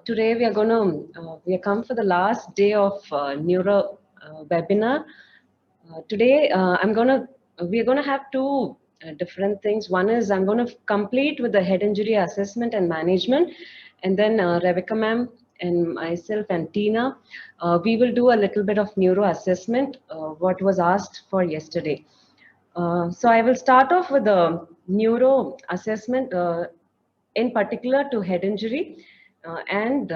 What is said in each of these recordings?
Today we are going to we are come for the last day of neuro webinar. Today I'm going to we are going to have two different things. One is I'm going to complete with the head injury assessment and management, and then Rebecca ma'am and myself and Tina, we will do a little bit of neuro assessment, what was asked for yesterday. So I will start off with the neuro assessment, in particular to head injury, and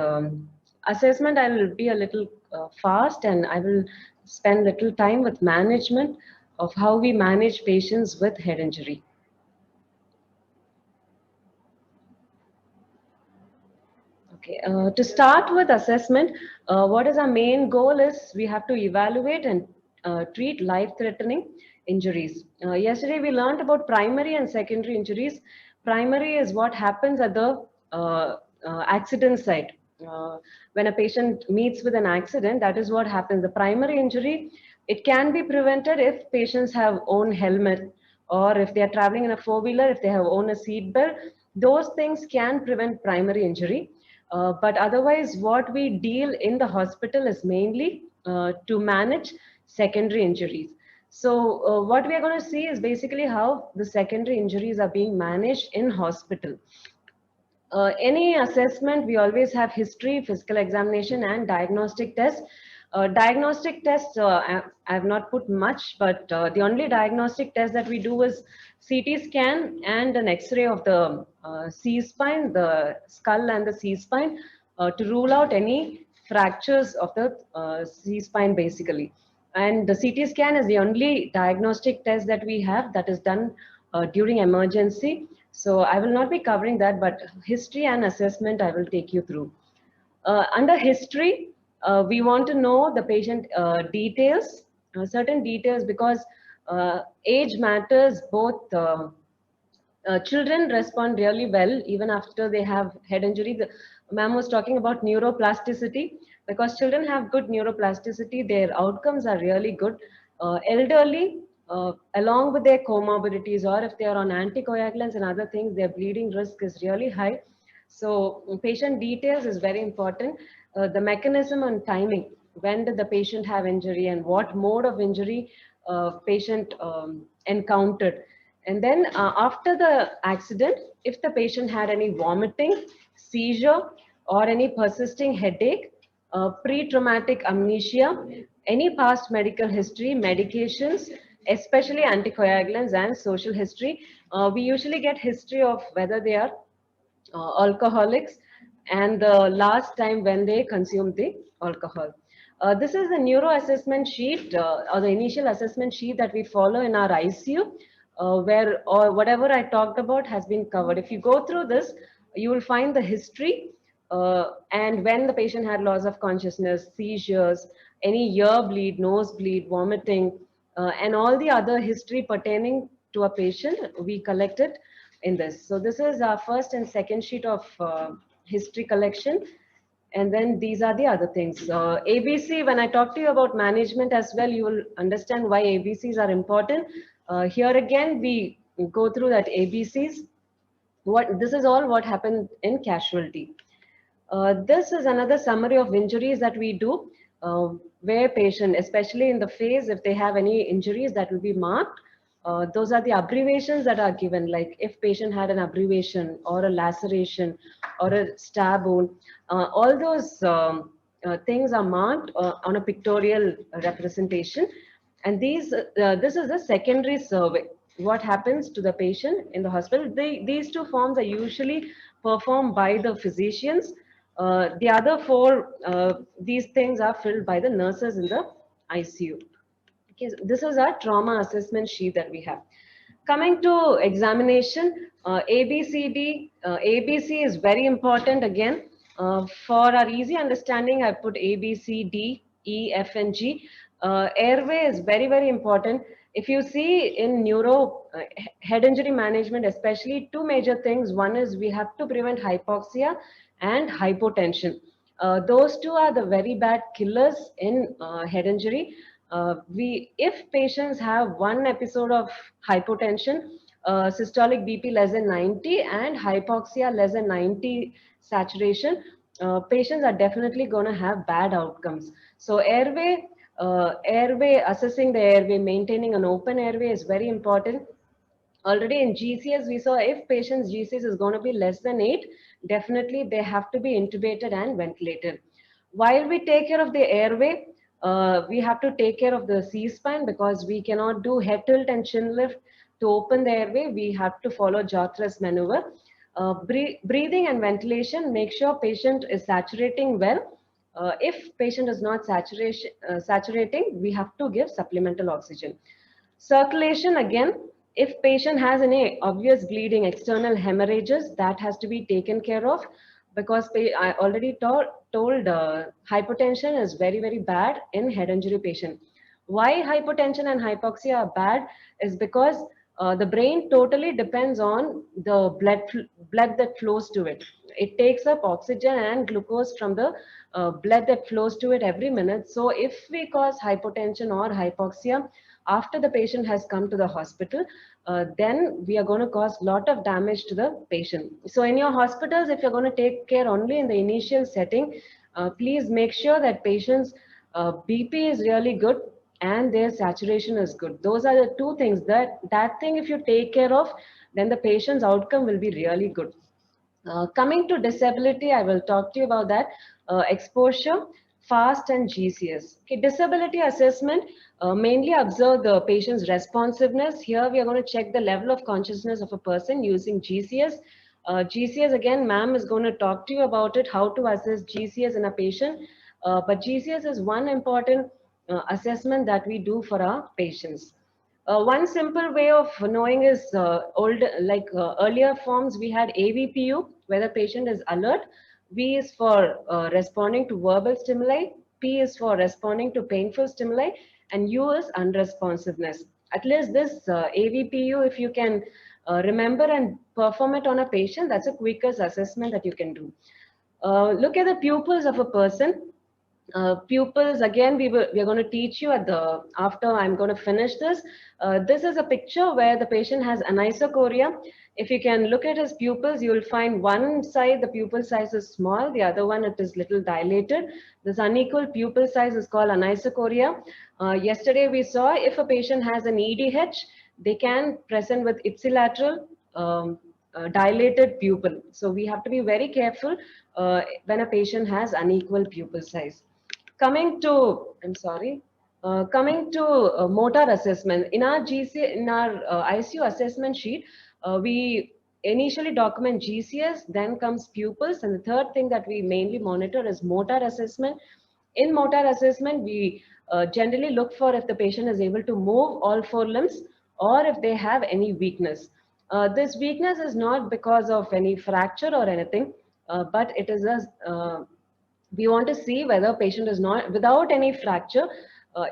assessment. I will be a little fast, and I will spend little time with management of how we manage patients with head injury. Okay, to start with assessment, what is our main goal is we have to evaluate and treat life-threatening injuries. Yesterday we learned about primary and secondary injuries. Primary is what happens at the accident site. When a patient meets with an accident, that is what happens. The primary injury, it can be prevented if patients have own helmet, or if they are traveling in a four-wheeler, if they have own a seat belt. Those things can prevent primary injury. But otherwise, what we deal in the hospital is mainly to manage secondary injuries. So what we are going to see is basically how the secondary injuries are being managed in hospital. Any assessment, we always have history, physical examination, and diagnostic tests. Diagnostic tests, I have not put much, but the only diagnostic test that we do is CT scan and an X-ray of the C-spine, the skull and the C-spine, to rule out any fractures of the C-spine basically. And the CT scan is the only diagnostic test that we have that is done during emergency. So I will not be covering that, but history and assessment I will take you through. Under history, we want to know the patient details, certain details, because age matters. Both children respond really well even after they have head injury. The ma'am was talking about neuroplasticity. Because children have good neuroplasticity, their outcomes are really good. Elderly, along with their comorbidities, or if they are on anticoagulants and other things, their bleeding risk is really high. So patient details is very important. The mechanism and timing, when did the patient have injury and what mode of injury patient encountered. And then after the accident, if the patient had any vomiting, seizure, or any persisting headache, pre-traumatic amnesia, any past medical history, medications, especially anticoagulants, and social history. We usually get history of whether they are alcoholics and the last time when they consumed the alcohol. This is the neuro assessment sheet, or the initial assessment sheet that we follow in our ICU, where or whatever I talked about has been covered. If you go through this, you will find the history, and when the patient had loss of consciousness, seizures, any ear bleed, nose bleed, vomiting, and all the other history pertaining to a patient, we collect it in this. So this is our first and second sheet of history collection. And then these are the other things. ABC, when I talk to you about management as well, you will understand why ABCs are important. Here again, we go through that ABCs. This is all what happened in casualty. This is another summary of injuries that we do, where patient, especially in the phase, if they have any injuries, that will be marked. Those are the abbreviations that are given, like if patient had an abbreviation or a laceration or a stab wound, all those things are marked on a pictorial representation. And this is a secondary survey. What happens to the patient in the hospital? These two forms are usually performed by the physicians. The other four, these things are filled by the nurses in the ICU. Okay, so this is our trauma assessment sheet that we have. Coming to examination, ABCD, ABC is very important again. For our easy understanding, I put A, B, C, D, E, F, and G. Airway is very, very important. If you see in neuro head injury management, especially two major things. One is we have to prevent hypoxia and hypotension. Those two are the very bad killers in head injury. If patients have one episode of hypotension, systolic BP less than 90 and hypoxia less than 90 saturation, patients are definitely going to have bad outcomes. So assessing the airway, maintaining an open airway is very important. Already in GCS, we saw if patient's GCS is going to be less than 8, definitely they have to be intubated and ventilated. While we take care of the airway, we have to take care of the C-spine, because we cannot do head tilt and chin lift to open the airway. We have to follow jaw thrust maneuver. Breathing and ventilation, make sure patient is saturating well. If patient is not saturating, we have to give supplemental oxygen. Circulation, again, if patient has any obvious bleeding, external hemorrhages, that has to be taken care of, because I already told hypotension is very, very bad in head injury patient. Why hypotension and hypoxia are bad is because the brain totally depends on the blood that flows to it. It takes up oxygen and glucose from the blood that flows to it every minute. So if we cause hypotension or hypoxia after the patient has come to the hospital, then we are going to cause a lot of damage to the patient. So in your hospitals, if you're going to take care only in the initial setting, please make sure that patients' BP is really good and their saturation is good. Those are the two things that thing, if you take care of, then the patient's outcome will be really good. Coming to disability, I will talk to you about that. Exposure, FAST and GCS. Okay, disability assessment, mainly observe the patient's responsiveness. Here we are going to check the level of consciousness of a person using GCS. GCS, again, ma'am is going to talk to you about it, how to assess GCS in a patient. But GCS is one important assessment that we do for our patients. One simple way of knowing is earlier forms we had AVPU, where the patient is alert. V is for responding to verbal stimuli. P is for responding to painful stimuli, and U is unresponsiveness. At least this AVPU, if you can remember and perform it on a patient, that's the quickest assessment that you can do. Look at the pupils of a person. Pupils, again, we're going to teach you after I'm going to finish this. This is a picture where the patient has anisocoria. If you can look at his pupils, you will find one side the pupil size is small, the other one it is little dilated. This unequal pupil size is called anisocoria. Yesterday we saw if a patient has an EDH, they can present with ipsilateral dilated pupil. So we have to be very careful when a patient has unequal pupil size. Coming to, I'm sorry, coming to motor assessment. In our ICU assessment sheet, we initially document GCS, then comes pupils, and the third thing that we mainly monitor is motor assessment. In motor assessment, we generally look for if the patient is able to move all four limbs or if they have any weakness. This weakness is not because of any fracture or anything, but it is we want to see whether patient is not, without any fracture,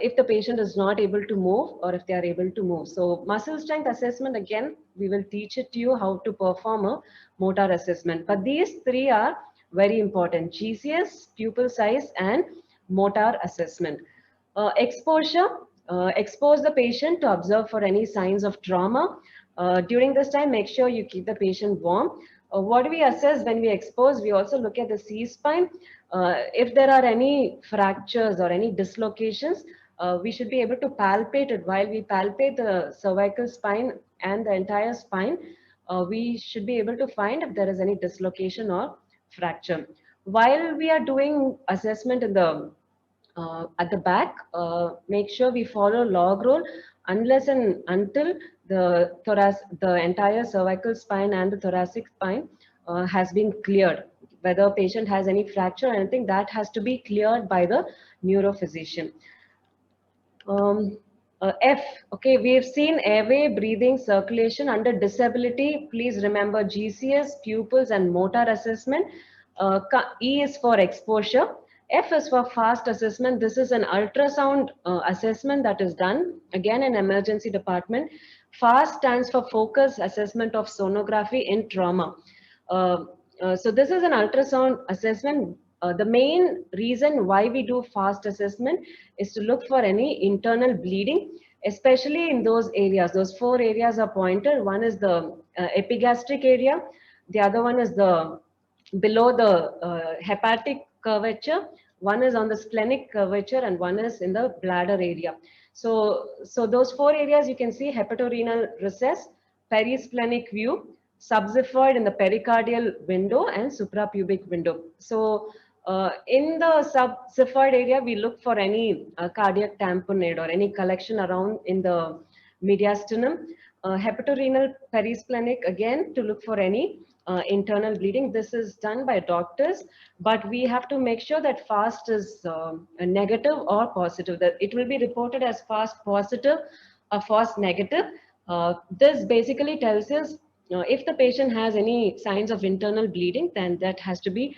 if the patient is not able to move or if they are able to move. So muscle strength assessment, again, we will teach it to you how to perform a motor assessment. But these three are very important: GCS, pupil size, and motor assessment. Exposure, expose the patient to observe for any signs of trauma. During this time, make sure you keep the patient warm. What do we assess when we expose? We also look at the C-spine. If there are any fractures or any dislocations, we should be able to palpate it. While we palpate the cervical spine and the entire spine, we should be able to find if there is any dislocation or fracture. While we are doing assessment in the at the back, make sure we follow log roll unless and until the entire cervical spine and the thoracic spine has been cleared. Whether a patient has any fracture or anything, that has to be cleared by the neurophysician. F, okay, we have seen airway, breathing, circulation. Under disability, please remember GCS, pupils, and motor assessment. E is for exposure. F is for fast assessment. This is an ultrasound assessment that is done, again, in emergency department. FAST stands for focus assessment of sonography in trauma. So this is an ultrasound assessment. The main reason why we do fast assessment is to look for any internal bleeding, especially in those areas. Those four areas are pointed. One is the epigastric area. The other one is the below the hepatic curvature, one is on the splenic curvature, and one is in the bladder area. So those four areas you can see: hepatorenal recess, perisplenic view, subxiphoid in the pericardial window, and suprapubic window. So in the subxiphoid area, we look for any cardiac tamponade or any collection around in the mediastinum. Hepatorenal perisplenic, again, to look for any internal bleeding. This is done by doctors, but we have to make sure that fast is a negative or positive. That it will be reported as fast positive or fast negative. This basically tells us if the patient has any signs of internal bleeding, then that has to be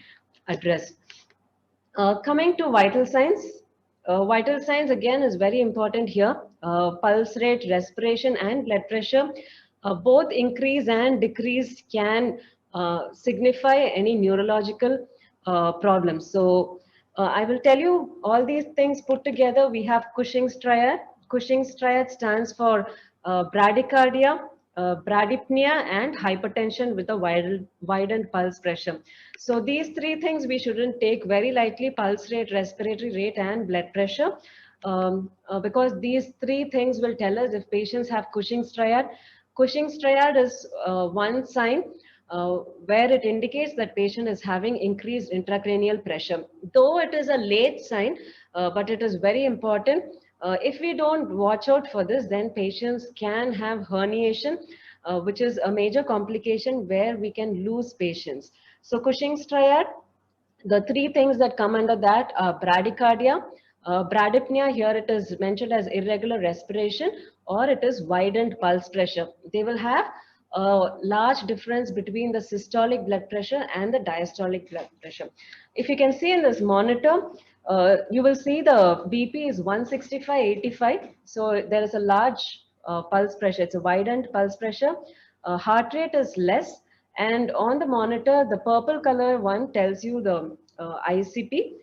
addressed. Coming to vital signs again is very important here. Pulse rate, respiration, and blood pressure, both increase and decrease can signify any neurological problems. So I will tell you all these things put together. We have Cushing's triad. Cushing's triad stands for bradycardia, bradypnea, and hypertension with a widened pulse pressure. So these three things we shouldn't take very lightly: pulse rate, respiratory rate, and blood pressure. Because these three things will tell us if patients have Cushing's triad. Cushing's triad is one sign where it indicates that patient is having increased intracranial pressure. Though it is a late sign, but it is very important. If we don't watch out for this, then patients can have herniation, which is a major complication where we can lose patients. So Cushing's triad, the three things that come under that are bradycardia, bradypnea, here it is mentioned as irregular respiration, or it is widened pulse pressure. They will have a large difference between the systolic blood pressure and the diastolic blood pressure. If you can see in this monitor, you will see the BP is 165/85. So there is a large pulse pressure. It's a widened pulse pressure. Heart rate is less. And on the monitor, the purple color one tells you the ICP,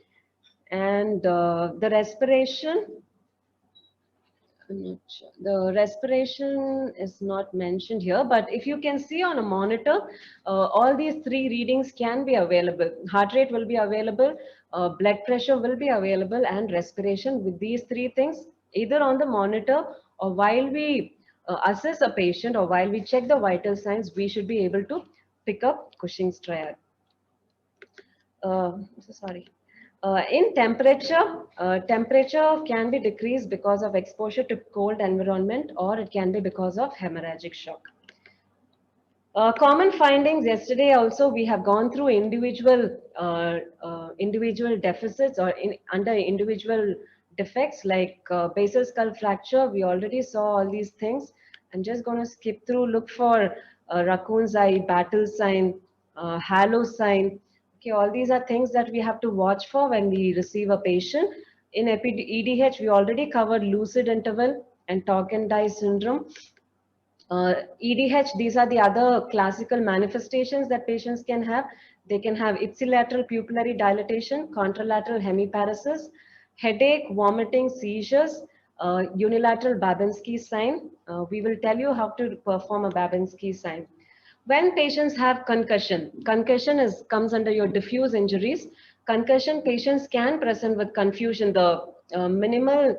and the respiration. I'm not sure. The respiration is not mentioned here, but if you can see on a monitor, all these three readings can be available. Heart rate will be available, blood pressure will be available, and respiration. With these three things, either on the monitor or while we assess a patient or while we check the vital signs, we should be able to pick up Cushing's triad. Sorry. In temperature, temperature can be decreased because of exposure to cold environment, or it can be because of hemorrhagic shock. Common findings. Yesterday also we have gone through individual deficits or under individual defects like basal skull fracture. We already saw all these things. I'm just going to skip through. Look for raccoon's eye, battle sign, halo sign. Okay, all these are things that we have to watch for when we receive a patient. In EDH, we already covered lucid interval and Torkendie syndrome. EDH, these are the other classical manifestations that patients can have. They can have ipsilateral pupillary dilatation, contralateral hemiparesis, headache, vomiting, seizures, unilateral Babinski sign. We will tell you how to perform a Babinski sign. When patients have concussion, concussion comes under your diffuse injuries. Concussion patients can present with confusion. The minimal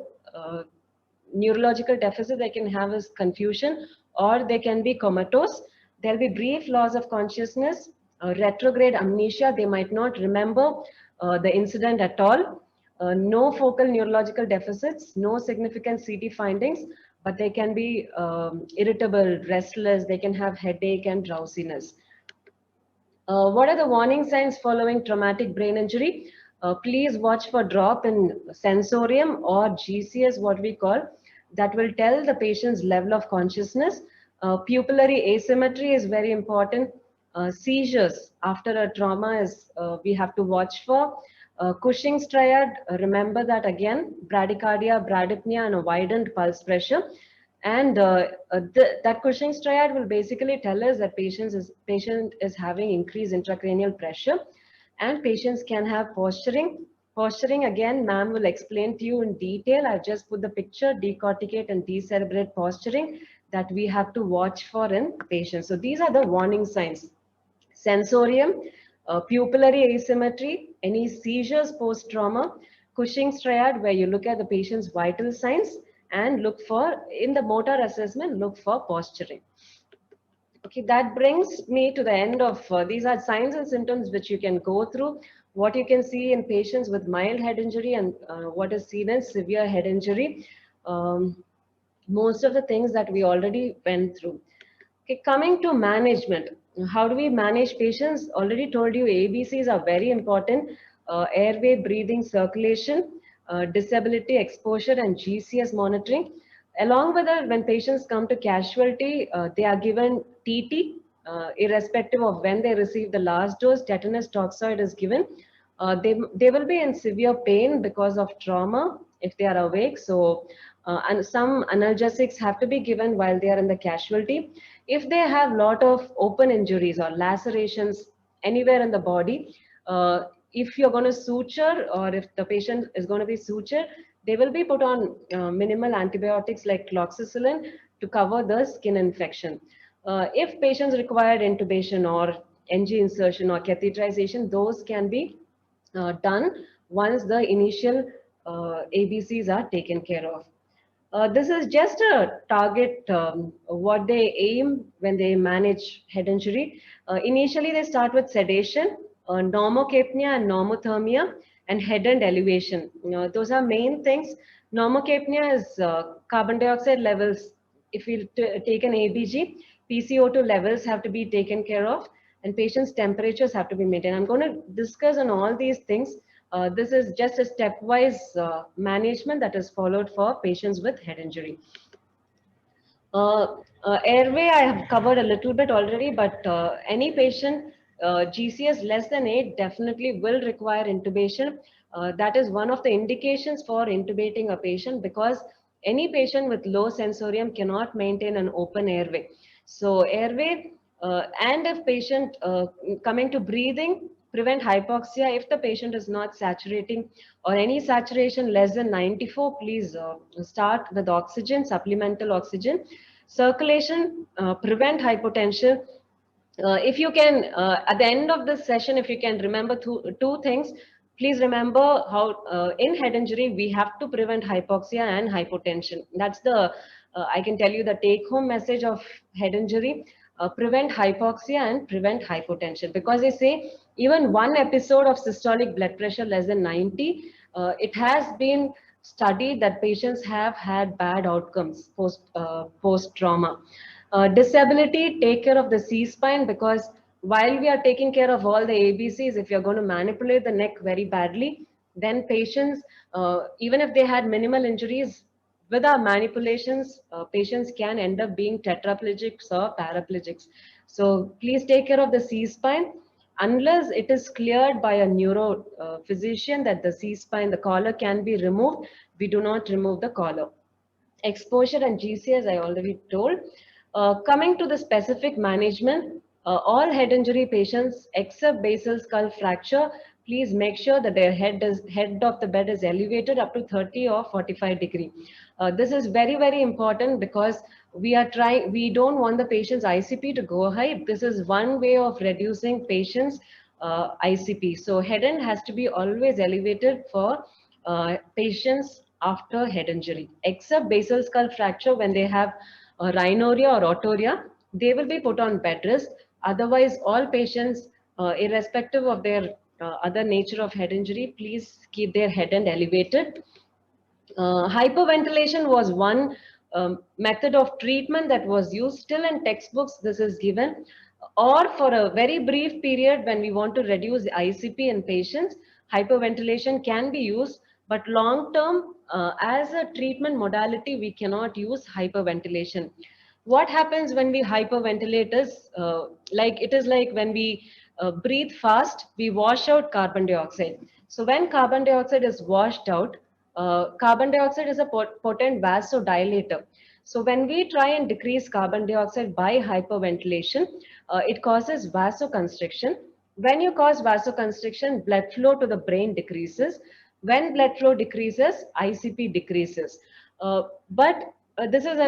neurological deficit they can have is confusion, or they can be comatose. There'll be brief loss of consciousness, retrograde amnesia. They might not remember the incident at all. No focal neurological deficits, no significant CT findings, but they can be irritable, restless, they can have headache and drowsiness. What are the warning signs following traumatic brain injury? Please watch for drop in sensorium or GCS, what we call. That will tell the patient's level of consciousness. Pupillary asymmetry is very important. Seizures after a trauma is we have to watch for. Cushing's triad, remember that again: bradycardia, bradypnea, and a widened pulse pressure. And that Cushing's triad will basically tell us that patient is having increased intracranial pressure, and patients can have posturing. Posturing, again, ma'am will explain to you in detail. I've just put the picture: decorticate and decerebrate posturing that we have to watch for in patients. So these are the warning signs. Sensorium, pupillary asymmetry, any seizures post-trauma, Cushing's triad, where you look at the patient's vital signs and look for, in the motor assessment, look for posturing. Okay, that brings me to the end of, these are signs and symptoms which you can go through, what you can see in patients with mild head injury and what is seen as severe head injury. Most of the things that we already went through. Okay, coming to management, how do we manage patients? Already told you ABCs are very important. Airway, breathing, circulation, disability, exposure, and GCS monitoring. Along with that, when patients come to casualty, they are given TT, irrespective of when they receive the last dose. Tetanus toxoid is given. They will be in severe pain because of trauma if they are awake. So, and some analgesics have to be given while they are in the casualty. If they have lot of open injuries or lacerations anywhere in the body, if you're going to suture or if the patient is going to be sutured, they will be put on minimal antibiotics like cloxacillin to cover the skin infection. If patients require intubation or NG insertion or catheterization, those can be done once the initial ABCs are taken care of. This is just a target, what they aim when they manage head injury. Initially, they start with sedation, normocapnia and normothermia, and head end elevation. Those are main things. Normocapnia is carbon dioxide levels. If you take an ABG, PCO2 levels have to be taken care of, and patients' temperatures have to be maintained. I'm going to discuss on all these things. This is just a stepwise management that is followed for patients with head injury. Airway, I have covered a little bit already, but any patient GCS less than 8 definitely will require intubation. That is one of the indications for intubating a patient, because any patient with low sensorium cannot maintain an open airway. So airway, and if patient coming to breathing, prevent hypoxia. If the patient is not saturating or any saturation less than 94, please start with oxygen, supplemental oxygen. Circulation, prevent hypotension. If you can, at the end of this session, if you can remember two things, please remember how in head injury, we have to prevent hypoxia and hypotension. That's the, I can tell you the take home message of head injury. Prevent hypoxia and prevent hypotension, because they say even one episode of systolic blood pressure less than 90, it has been studied that patients have had bad outcomes post trauma. Disability, take care of the C-spine, because while we are taking care of all the ABCs, if you're going to manipulate the neck very badly, then patients, even if they had minimal injuries, with our manipulations, patients can end up being tetraplegics or paraplegics. So please take care of the C-spine. Unless it is cleared by a neuro physician that the C-spine, the collar can be removed, we do not remove the collar. Exposure and GCS, I already told. Coming to the specific management, all head injury patients except basal skull fracture, please make sure that their head of the bed is elevated up to 30 or 45 degree. This is very, very important, because we don't want the patient's ICP to go high. This is one way of reducing patients' ICP. So head end has to be always elevated for patients after head injury, except basal skull fracture. When they have rhinorrhea or otorrhea, they will be put on bed rest. Otherwise, all patients, irrespective of their other nature of head injury, please keep their head end elevated. Hyperventilation was one method of treatment that was used. Still in textbooks, this is given. Or for a very brief period, when we want to reduce ICP in patients, hyperventilation can be used. But long term, as a treatment modality, we cannot use hyperventilation. What happens when we hyperventilate is, it is like when we breathe fast, we wash out carbon dioxide. So when carbon dioxide is washed out, carbon dioxide is a potent vasodilator. So when we try and decrease carbon dioxide by hyperventilation, it causes vasoconstriction. When you cause vasoconstriction, blood flow to the brain decreases. When blood flow decreases, ICP decreases. But this is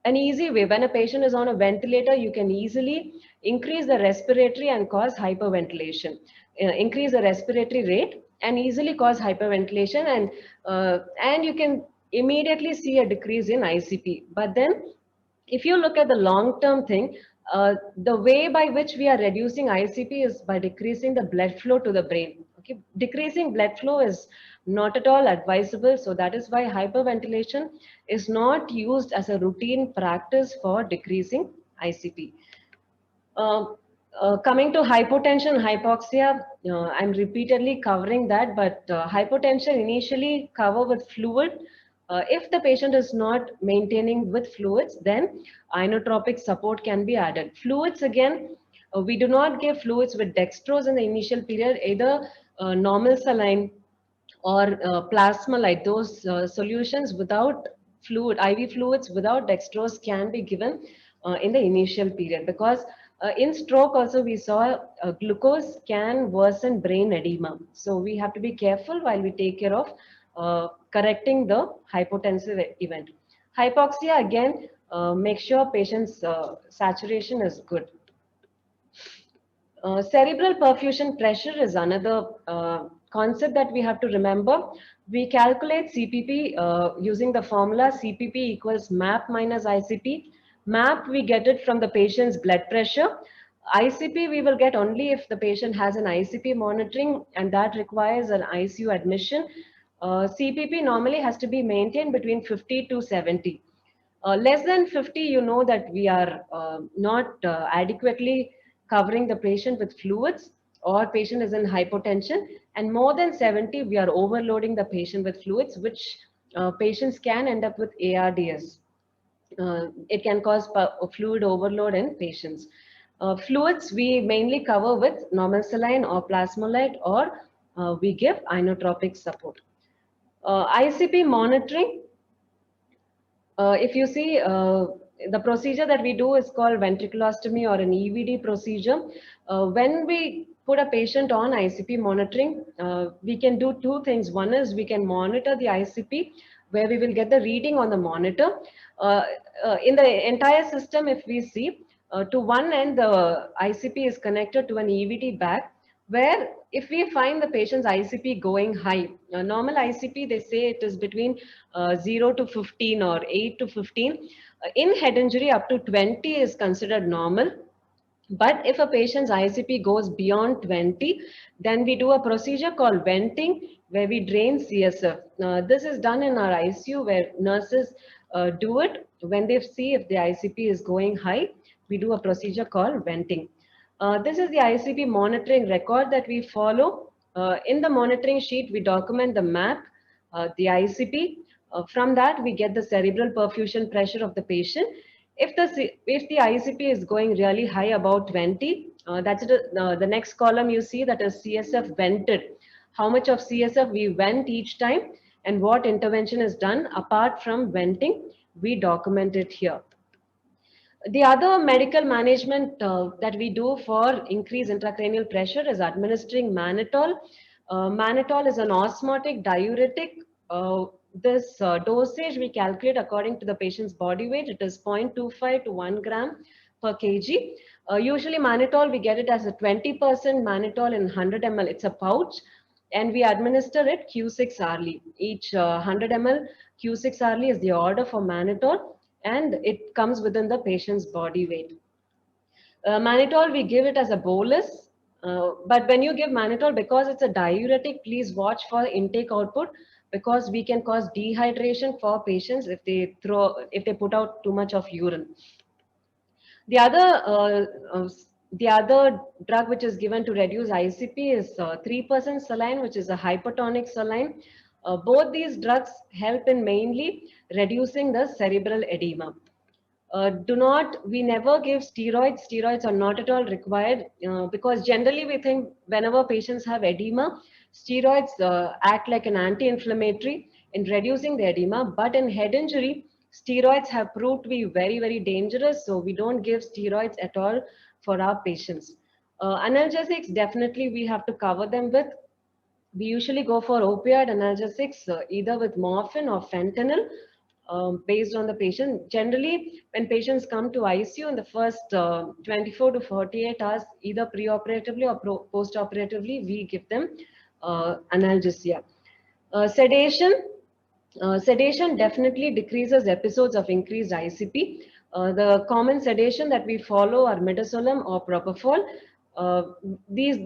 An easy way, when a patient is on a ventilator, you can easily increase the respiratory and cause hyperventilation, increase the respiratory rate and easily cause hyperventilation, and you can immediately see a decrease in ICP. But then if you look at the long term thing, the way by which we are reducing ICP is by decreasing the blood flow to the brain. Okay, decreasing blood flow is not at all advisable. So that is why hyperventilation is not used as a routine practice for decreasing ICP. Um, Coming to hypotension, hypoxia, I'm repeatedly covering that, but hypotension initially cover with fluid. If the patient is not maintaining with fluids, then inotropic support can be added. Fluids again, we do not give fluids with dextrose in the initial period, either normal saline or plasma like those solutions without fluid, IV fluids without dextrose can be given in the initial period, because in stroke also we saw glucose can worsen brain edema. So we have to be careful while we take care of correcting the hypotensive event. Hypoxia again, make sure patient's saturation is good. Cerebral perfusion pressure is another concept that we have to remember. We calculate CPP using the formula CPP equals MAP minus ICP. MAP, we get it from the patient's blood pressure. ICP, we will get only if the patient has an ICP monitoring, and that requires an ICU admission. CPP normally has to be maintained between 50 to 70. Less than 50, you know that we are not adequately covering the patient with fluids, or patient is in hypotension, and more than 70, we are overloading the patient with fluids, which patients can end up with ARDS. It can cause fluid overload in patients. Fluids we mainly cover with normal saline or plasmolite, or we give inotropic support. ICP monitoring, if you see, the procedure that we do is called ventriculostomy or an EVD procedure. When we put a patient on ICP monitoring, we can do two things. One is we can monitor the ICP, where we will get the reading on the monitor. In the entire system, if we see, to one end, the ICP is connected to an EVD bag, where if we find the patient's ICP going high, normal ICP, they say it is between 0 to 15 or 8 to 15. In head injury, up to 20 is considered normal. But if a patient's ICP goes beyond 20, then we do a procedure called venting, where we drain CSF. This is done in our ICU, where nurses do it when they see if the ICP is going high. We do a procedure called venting. This is the ICP monitoring record that we follow. In the monitoring sheet, we document the MAP, the ICP. From that, we get the cerebral perfusion pressure of the patient. If the ICP is going really high, about 20, that's the next column you see, that is CSF vented. How much of CSF we vent each time, and what intervention is done apart from venting, we document it here. The other medical management that we do for increased intracranial pressure is administering mannitol. Mannitol is an osmotic diuretic. This dosage we calculate according to the patient's body weight. It is 0.25 to 1 gram per kg. Usually mannitol, we get it as a 20% mannitol in 100 ml. It's a pouch, and we administer it Q6 hourly. Each 100 ml Q6 hourly is the order for mannitol, and it comes within the patient's body weight. Mannitol, we give it as a bolus, but when you give mannitol, because it's a diuretic, please watch for intake output, because we can cause dehydration for patients if they put out too much of urine. The other drug which is given to reduce ICP is 3% saline, which is a hypertonic saline. Both these drugs help in mainly reducing the cerebral edema. We never give steroids. Steroids are not at all required, because generally we think whenever patients have edema, steroids act like an anti-inflammatory in reducing the edema. But in head injury, steroids have proved to be very, very dangerous. So we don't give steroids at all for our patients. Analgesics, definitely we have to cover them with. We usually go for opioid analgesics, either with morphine or fentanyl. based on the patient. Generally, when patients come to ICU in the first 24 to 48 hours, either preoperatively or post-operatively, we give them analgesia. Sedation definitely decreases episodes of increased ICP. The common sedation that we follow are midazolam or propofol. Uh,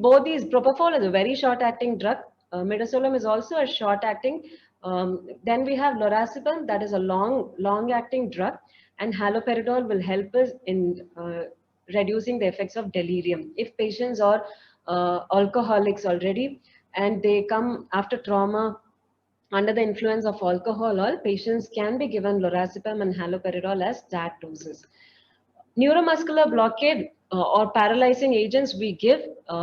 both these propofol is a very short-acting drug. Midazolam is also a short-acting. Then we have lorazepam, that is a long-acting drug, and haloperidol will help us in reducing the effects of delirium. If patients are alcoholics already and they come after trauma under the influence of alcohol, all patients can be given lorazepam and haloperidol as STAT doses. Neuromuscular blockade or paralyzing agents we give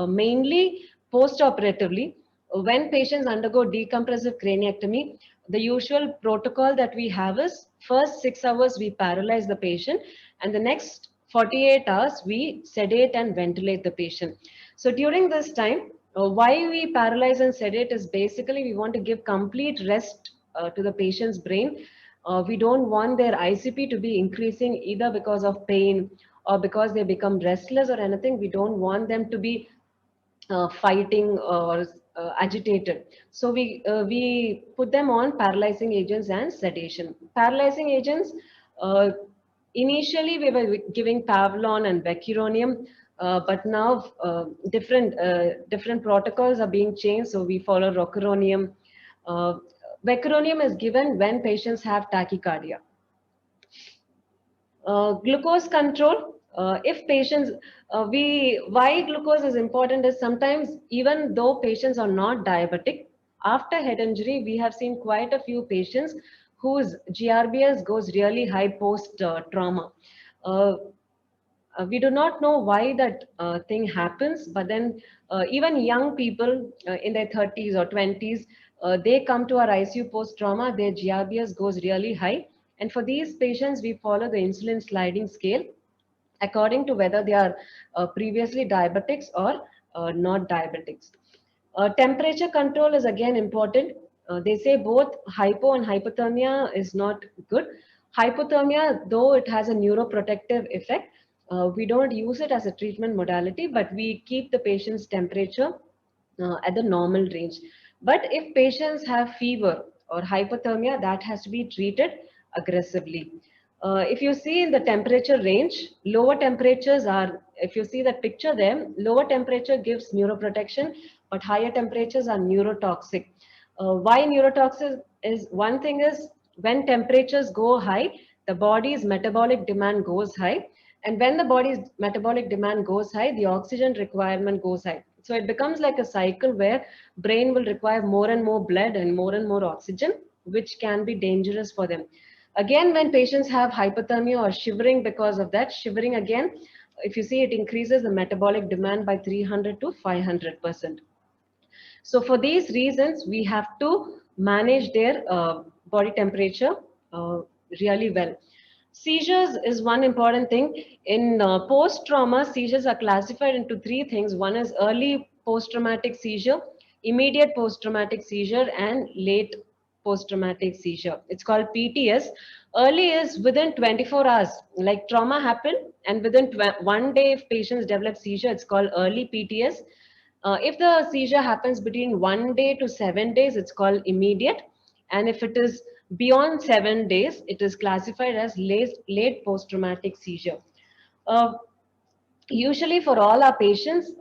mainly post-operatively when patients undergo decompressive craniectomy. The usual protocol that we have is first 6 hours we paralyze the patient, and the next 48 hours we sedate and ventilate the patient. So during this time, why we paralyze and sedate is basically we want to give complete rest to the patient's brain. We don't want their ICP to be increasing either because of pain or because they become restless or anything. We don't want them to be fighting or agitated. So we put them on paralyzing agents and sedation. Paralyzing agents, uh, initially we were giving Pavlon and Vecuronium, but now different protocols are being changed. So we follow Rocuronium. Uh, Vecuronium is given when patients have tachycardia. Glucose control. If patients, why glucose is important is sometimes even though patients are not diabetic, after head injury, we have seen quite a few patients whose GRBS goes really high post trauma. Uh, we do not know why that thing happens, but then even young people in their 30s or 20s, they come to our ICU post trauma, their GRBS goes really high. And for these patients, we follow the insulin sliding scale according to whether they are previously diabetics or not diabetics. Temperature control is again important. They say both hypo and hypothermia is not good. Hypothermia, though it has a neuroprotective effect, we don't use it as a treatment modality, but we keep the patient's temperature at the normal range. But if patients have fever or hypothermia, that has to be treated aggressively. If you see in the temperature range, lower temperatures are, if you see that picture there, lower temperature gives neuroprotection, but higher temperatures are neurotoxic. Why neurotoxic is one thing is when temperatures go high, the body's metabolic demand goes high. And when the body's metabolic demand goes high, the oxygen requirement goes high. So it becomes like a cycle where brain will require more and more blood and more oxygen, which can be dangerous for them. Again, when patients have hypothermia or shivering because of that, shivering again, if you see it increases the metabolic demand by 300 to 500%. So for these reasons, we have to manage their body temperature uh, really well. Seizures is one important thing. In post-trauma, seizures are classified into three things. One is early post-traumatic seizure, immediate post-traumatic seizure, and late post-traumatic seizure. It's called PTS. Early is within 24 hours, like trauma happened, and within one day, if patients develop seizure, it's called early PTS. If the seizure happens between 1 day to 7 days, it's called immediate. And if it is beyond 7 days, it is classified as late post-traumatic seizure. Uh, Usually for all our patients,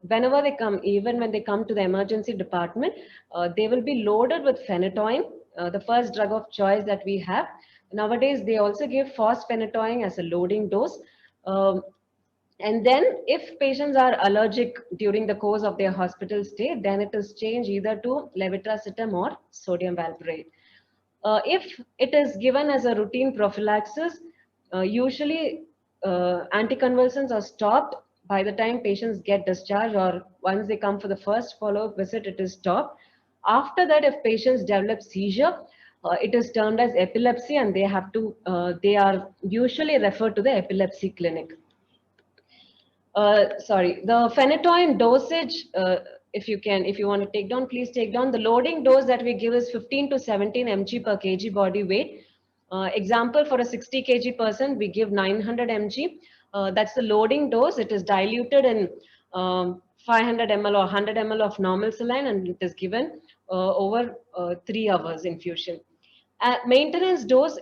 whenever they come, even when they come to the emergency department, they will be loaded with phenytoin, the first drug of choice that we have. Nowadays, they also give fosphenytoin as a loading dose. Um, and then if patients are allergic during the course of their hospital stay, then it is changed either to levetiracetam or sodium valproate. If it is given as a routine prophylaxis, usually anticonvulsants are stopped by the time patients get discharged, or once they come for the first follow-up visit, it is stopped. After that, if patients develop seizure, it is termed as epilepsy, and they are usually referred to the epilepsy clinic. Sorry, the phenytoin dosage, if you want to take down, please take down. The loading dose that we give is 15 to 17 mg per kg body weight. Example, for a 60 kg person, we give 900 mg. That's the loading dose. It is diluted in 500 ml or 100 ml of normal saline, and it is given over 3 hours infusion. Maintenance dose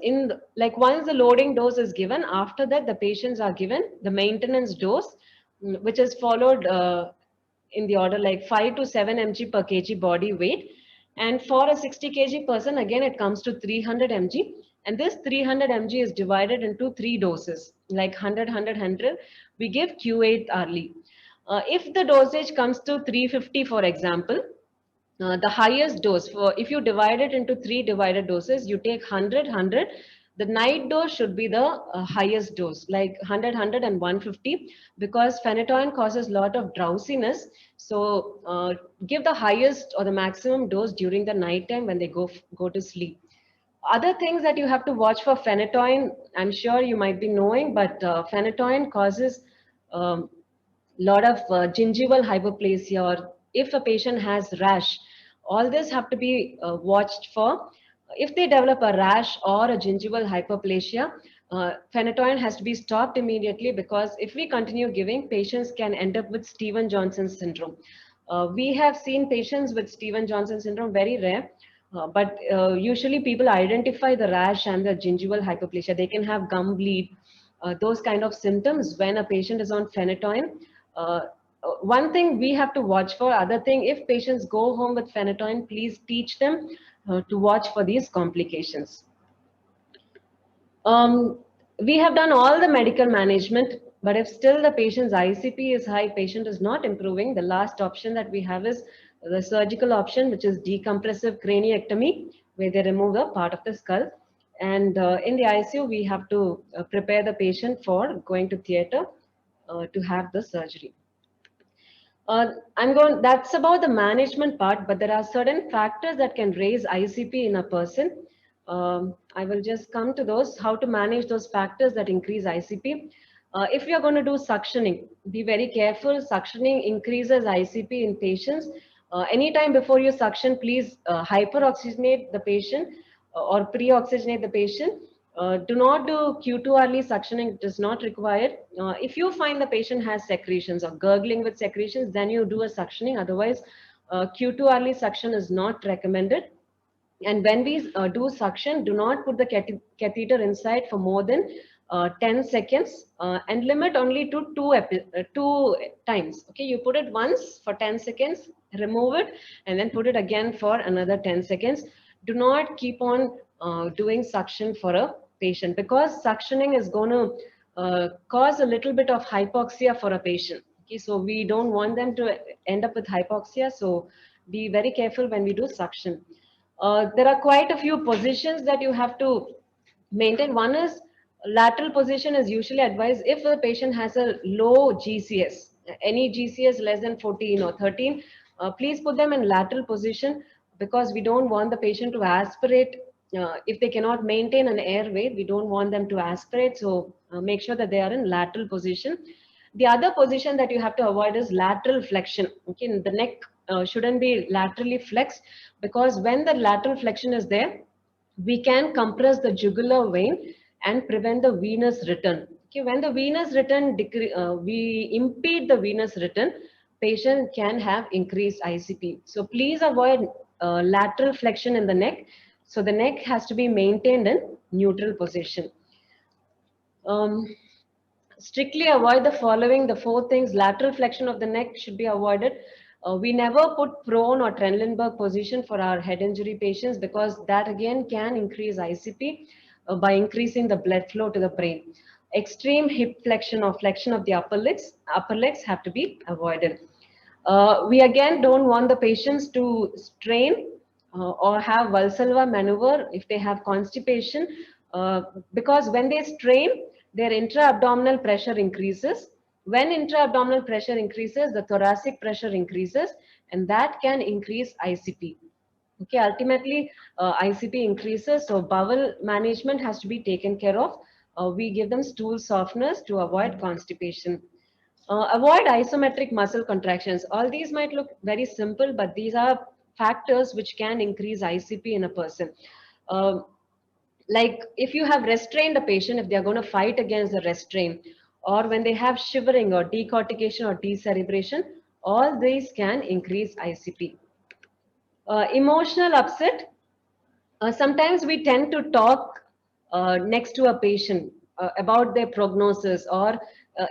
like once the loading dose is given, after that the patients are given the maintenance dose, which is followed in the order like 5 to 7 mg per kg body weight. And for a 60 kg person, again it comes to 300 mg, and this 300 mg is divided into 3 doses, like 100 100 100. We give Q8 hourly. If the dosage comes to 350, for example, the highest dose, for if you divide it into 3 divided doses, you take 100 100. The night dose should be the highest dose, like 100 100 and 150, because phenytoin causes a lot of drowsiness. So give the highest or the maximum dose during the night time when they go to sleep. Other things that you have to watch for phenytoin, I'm sure you might be knowing, but phenytoin causes um, lot of gingival hyperplasia, or if a patient has rash, all this have to be watched for. If they develop a rash or a gingival hyperplasia, phenytoin has to be stopped immediately, because if we continue giving, patients can end up with Stevens-Johnson syndrome. We have seen patients with Stevens-Johnson syndrome, very rare, but usually people identify the rash and the gingival hyperplasia. They can have gum bleed, those kind of symptoms when a patient is on phenytoin. One thing we have to watch for. Other thing, if patients go home with phenytoin, please teach them to watch for these complications. We have done all the medical management, but if still the patient's ICP is high, patient is not improving, the last option that we have is the surgical option, which is decompressive craniectomy, where they remove a part of the skull. And in the ICU, we have to prepare the patient for going to theater to have the surgery. That's about the management part, but there are certain factors that can raise ICP in a person. I will just come to those, how to manage those factors that increase ICP. If you're going to do suctioning, be very careful. Suctioning increases ICP in patients. Anytime before you suction, please hyperoxygenate the patient or pre-oxygenate the patient. Do not do Q2 early suctioning, it is not required. If you find the patient has secretions or gurgling with secretions, then you do a suctioning. Otherwise, Q2 early suction is not recommended. And when we do suction, do not put the catheter inside for more than 10 seconds and limit only to two times. Okay, you put it once for 10 seconds, remove it, and then put it again for another 10 seconds. Do not keep on doing suction for a patient, because suctioning is going to cause a little bit of hypoxia for a patient. Okay, so we don't want them to end up with hypoxia. So be very careful when we do suction. There are quite a few positions that you have to maintain. One is lateral position is usually advised if the patient has a low GCS, any GCS less than 14 or 13, please put them in lateral position, because we don't want the patient to aspirate. If they cannot maintain an airway, we don't want them to aspirate. So make sure that they are in lateral position. The other position that you have to avoid is lateral flexion. Okay, the neck shouldn't be laterally flexed, because when the lateral flexion is there, we can compress the jugular vein and prevent the venous return. Okay, when the venous return we impede the venous return, patient can have increased ICP. So please avoid lateral flexion in the neck. So the neck has to be maintained in neutral position. Strictly avoid the following, the 4 things. Lateral flexion of the neck should be avoided. We never put prone or Trendelenburg position for our head injury patients, because that again can increase ICP by increasing the blood flow to the brain. Extreme hip flexion or flexion of the upper legs have to be avoided. We again don't want the patients to strain or have Valsalva maneuver if they have constipation, because when they strain, their intra-abdominal pressure increases. When intra-abdominal pressure increases, the thoracic pressure increases, and that can increase ICP. Okay, ultimately, ICP increases, so bowel management has to be taken care of. We give them stool softeners to avoid constipation. Avoid isometric muscle contractions. All these might look very simple, but these are factors which can increase ICP in a person. Like if you have restrained a patient, if they are going to fight against the restraint, or when they have shivering or decortication or decerebration, all these can increase ICP. Emotional upset. Sometimes we tend to talk next to a patient about their prognosis, or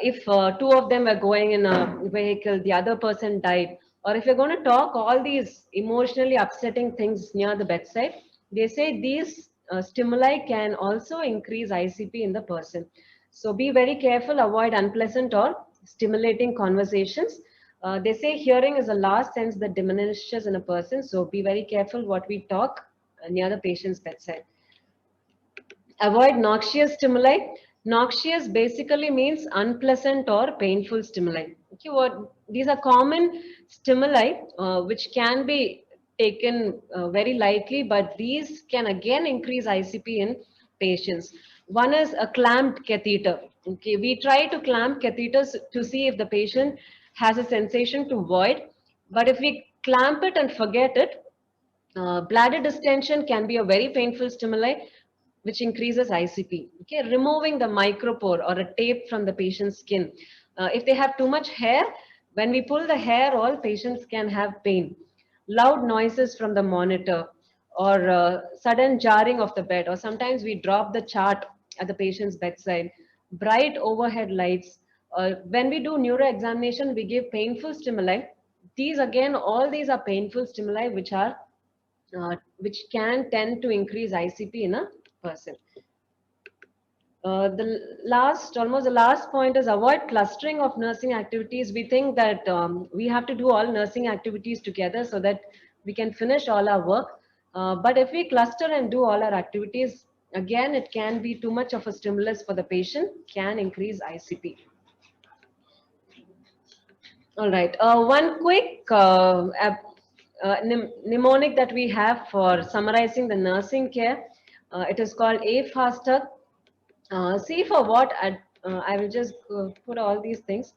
if two of them were going in a vehicle, the other person died, or if you're going to talk all these emotionally upsetting things near the bedside, they say these stimuli can also increase ICP in the person. So be very careful, avoid unpleasant or stimulating conversations. They say hearing is the last sense that diminishes in a person, so be very careful what we talk near the patient's bedside. Avoid noxious stimuli. Noxious basically means unpleasant or painful stimuli. Okay, what these are common stimuli which can be taken very lightly, but these can again increase ICP in patients. One is a clamped catheter. Okay, we try to clamp catheters to see if the patient has a sensation to void, but if we clamp it and forget it, bladder distension can be a very painful stimuli which increases ICP. Okay, removing the micropore or a tape from the patient's skin. If they have too much hair, when we pull the hair, all patients can have pain. Loud noises from the monitor, or sudden jarring of the bed, or sometimes we drop the chart at the patient's bedside. Bright overhead lights. When we do neuro examination, we give painful stimuli. These again, all these are painful stimuli which can tend to increase ICP in a person. Almost the last point is avoid clustering of nursing activities. We think that we have to do all nursing activities together so that we can finish all our work. But if we cluster and do all our activities, again, it can be too much of a stimulus for the patient, can increase ICP. All right. One quick mnemonic that we have for summarizing the nursing care. It is called A faster. C for what? I will just put all these things.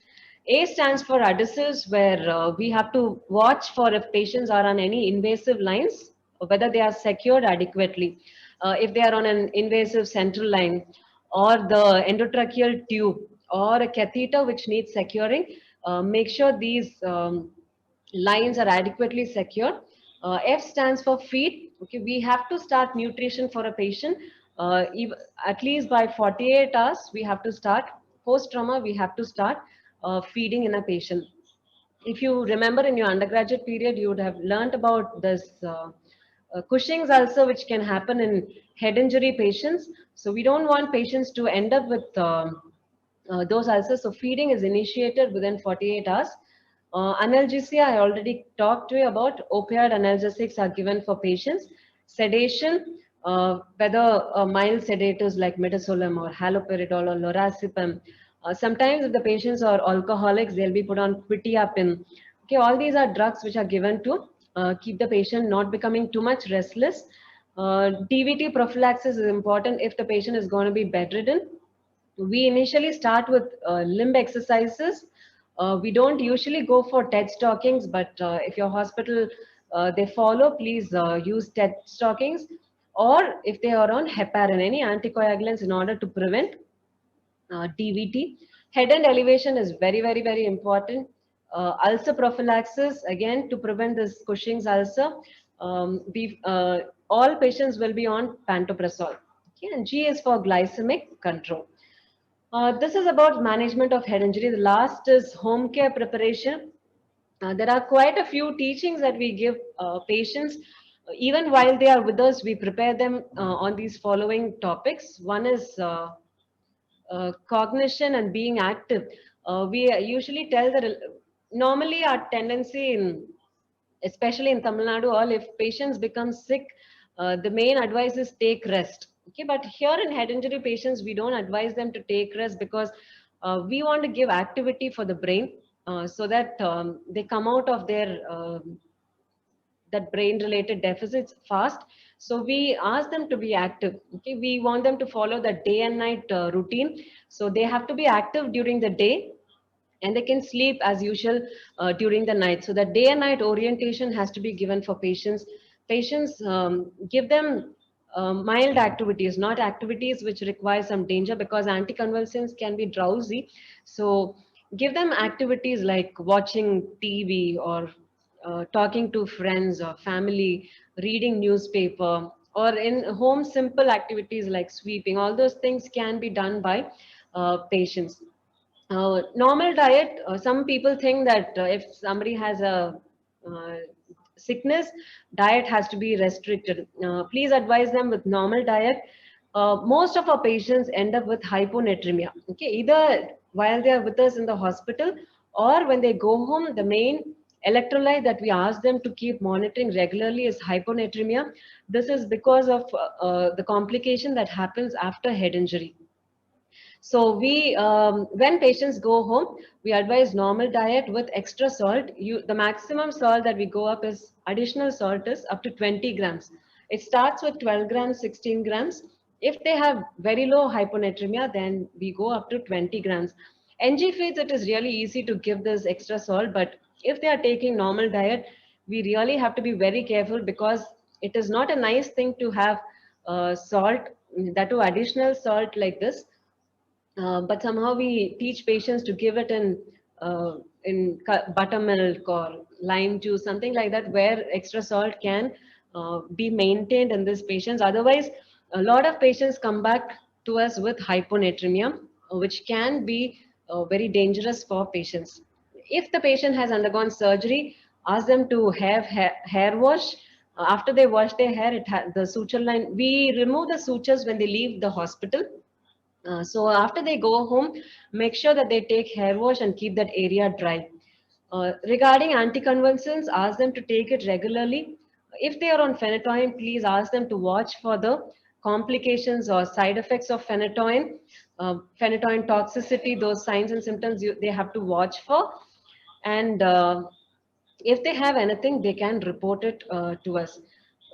A stands for adhesives, where we have to watch for if patients are on any invasive lines, or whether they are secured adequately. If they are on an invasive central line, or the endotracheal tube, or a catheter which needs securing, make sure these lines are adequately secure. F stands for feed. Okay, we have to start nutrition for a patient. At least by 48 hours, we have to start. Post trauma, we have to start feeding in a patient. If you remember in your undergraduate period, you would have learned about this Cushing's ulcer, which can happen in head injury patients. So we don't want patients to end up with those ulcers. So feeding is initiated within 48 hours. Analgesia, I already talked to you about. Opioid analgesics are given for patients. Sedation, whether mild sedatives like midazolam or haloperidol or lorazepam. Sometimes if the patients are alcoholics, they'll be put on quetiapine. Okay, all these are drugs which are given to keep the patient not becoming too much restless. DVT prophylaxis is important if the patient is going to be bedridden. We initially start with limb exercises. We don't usually go for TED stockings, but if your hospital they follow, please use TED stockings, or if they are on heparin, any anticoagulants, in order to prevent DVT. Head and elevation is very, very, very important. Ulcer prophylaxis, again, to prevent this Cushing's ulcer. All patients will be on pantoprazole. Okay, and G is for glycemic control. This is about management of head injury. The last is home care preparation. There are quite a few teachings that we give patients. Even while they are with us, we prepare them on these following topics. One is cognition and being active. We usually tell that normally our tendency in, especially in Tamil Nadu, all if patients become sick, the main advice is take rest. Okay, but here in head injury patients, we don't advise them to take rest because we want to give activity for the brain so that they come out of their that brain related deficits fast. So we ask them to be active. Okay, we want them to follow the day and night routine. So they have to be active during the day and they can sleep as usual during the night. So the day and night orientation has to be given for patients. Patients give them mild activities, not activities which require some danger, because anticonvulsants can be drowsy. So give them activities like watching TV, or talking to friends or family, reading newspaper, or in home simple activities like sweeping. All those things can be done by patients. Normal diet, some people think that if somebody has a uh, sickness, diet has to be restricted. Please advise them with normal diet. Most of our patients end up with hyponatremia. Okay, either while they are with us in the hospital, or when they go home, the main electrolyte that we ask them to keep monitoring regularly is hyponatremia. This is because of the complication that happens after head injury. So when patients go home, we advise normal diet with extra salt. The maximum salt that we go up is additional salt is up to 20 grams. It starts with 12 grams, 16 grams. If they have very low hyponatremia, then we go up to 20 grams. NG feeds, it is really easy to give this extra salt, but if they are taking normal diet, we really have to be very careful, because it is not a nice thing to have salt, that to additional salt like this. But somehow we teach patients to give it in buttermilk or lime juice, something like that, where extra salt can be maintained in these patients. Otherwise, a lot of patients come back to us with hyponatremia, which can be very dangerous for patients. If the patient has undergone surgery, ask them to have hair wash. After they wash their hair, the suture line, we remove the sutures when they leave the hospital. So after they go home, make sure that they take hair wash and keep that area dry. Regarding anticonvulsants, ask them to take it regularly. If they are on phenytoin, please ask them to watch for the complications or side effects of phenytoin. Phenytoin toxicity, those signs and symptoms they have to watch for. And if they have anything, they can report it to us.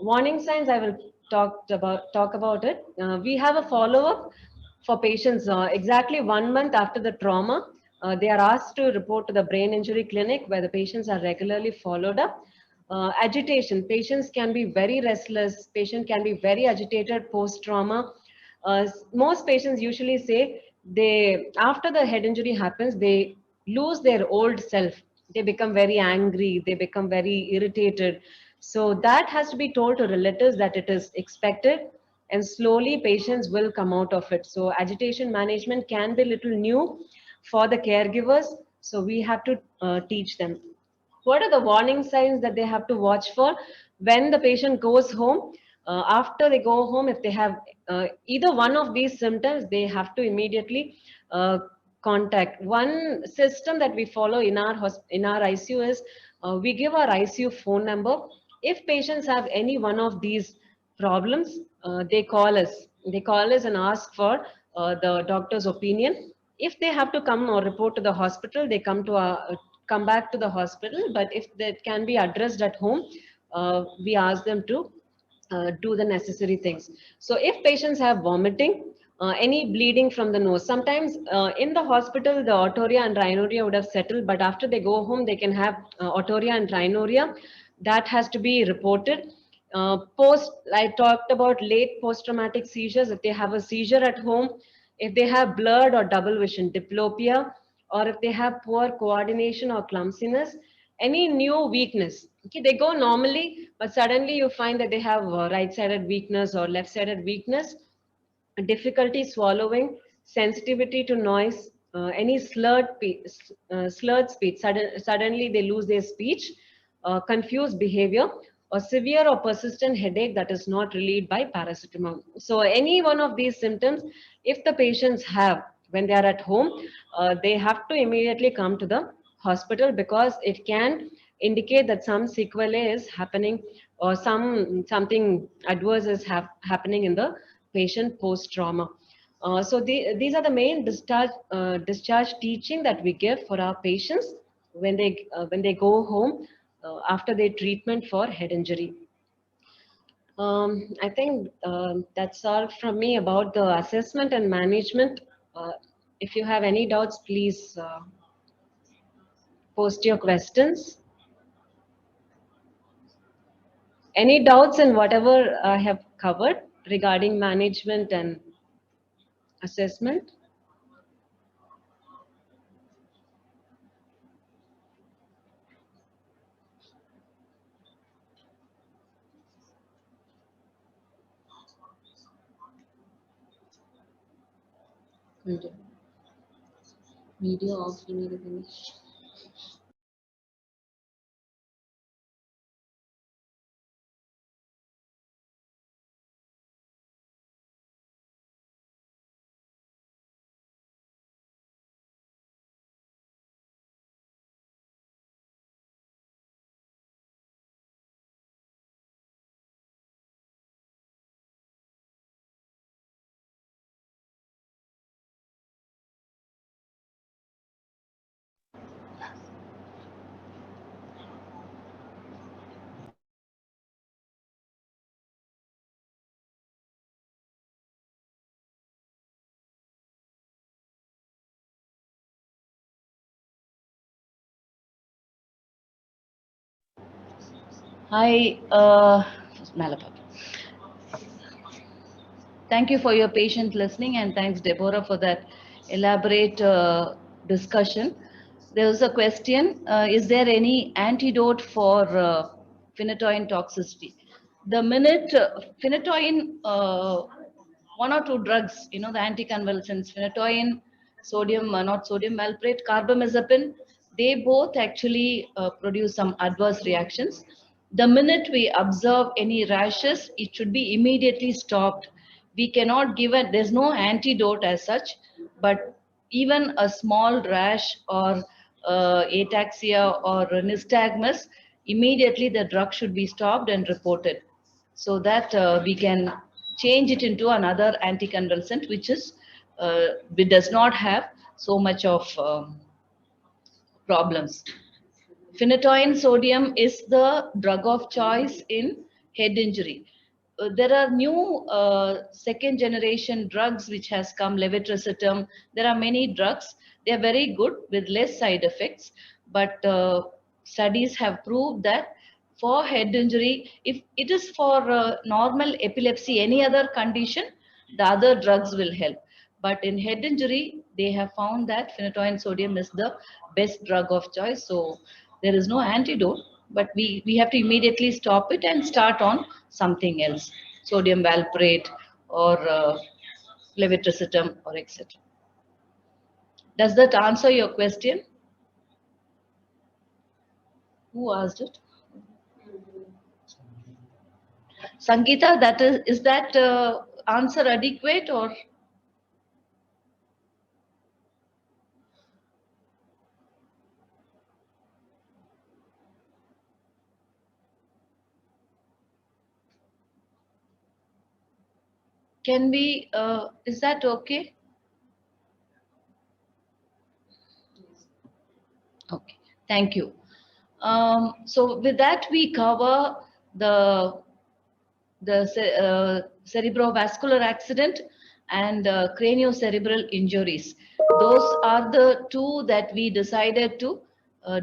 Warning signs, I will talk about it. We have a follow-up for patients exactly 1 month after the trauma. They are asked to report to the brain injury clinic, where the patients are regularly followed up. Agitation, patients can be very restless, patient can be very agitated post trauma. Most patients usually say, they after the head injury happens, they lose their old self. They become very angry, they become very irritated. So that has to be told to relatives that it is expected, and slowly patients will come out of it. So agitation management can be little new for the caregivers, so we have to teach them. What are the warning signs that they have to watch for when the patient goes home? After they go home, if they have either one of these symptoms, they have to immediately uh, contact. One system that we follow in our ICU is, we give our ICU phone number. If patients have any one of these problems, they call us and ask for the doctor's opinion. If they have to come or report to the hospital, they come back to the hospital. But if that can be addressed at home, we ask them to do the necessary things. So if patients have vomiting, any bleeding from the nose, sometimes in the hospital the otorrhea and rhinorrhea would have settled, but after they go home they can have otorrhea and rhinorrhea. That has to be reported. I talked about late post-traumatic seizures. If they have a seizure at home, if they have blurred or double vision, diplopia, or if they have poor coordination or clumsiness, any new weakness. Okay, they go normally, but suddenly you find that they have right-sided weakness or left-sided weakness, difficulty swallowing, sensitivity to noise, any slurred speech, suddenly they lose their speech, confused behavior, or severe or persistent headache that is not relieved by paracetamol. So any one of these symptoms, if the patients have when they are at home, they have to immediately come to the hospital, because it can indicate that some sequelae is happening, or something adverse is happening in the patient post trauma. These are the main discharge teaching that we give for our patients when they go home after their treatment for head injury. I think that's all from me about the assessment and management. If you have any doubts, please post your questions. Any doubts in whatever I have covered? regarding management and assessment. Video off. Hi, Malapap. Thank you for your patient listening, and thanks, Deborah, for that elaborate discussion. There was a question, is there any antidote for phenytoin toxicity? The minute phenytoin, one or two drugs, the anticonvulsants, phenytoin, sodium, not sodium valproate, carbamazepine, they both actually produce some adverse reactions. The minute we observe any rashes, it should be immediately stopped. We cannot give it, there's no antidote as such, but even a small rash or ataxia or nystagmus, immediately the drug should be stopped and reported so that we can change it into another anticonvulsant which does not have so much of problems. Phenytoin sodium is the drug of choice in head injury. There are new second generation drugs which has come, levetiracetam. There are many drugs. They are very good with less side effects, but studies have proved that for head injury, if it is for normal epilepsy, any other condition, the other drugs will help. But in head injury, they have found that phenytoin sodium is the best drug of choice. So there is no antidote, but we have to immediately stop it and start on something else, sodium valproate or levetiracetam or etc. Does that answer your question? Who asked it? Sangeeta, is that answer adequate or can we, is that okay? Okay, thank you. So with that, we cover the cerebrovascular accident and craniocerebral injuries. Those are the two that we decided to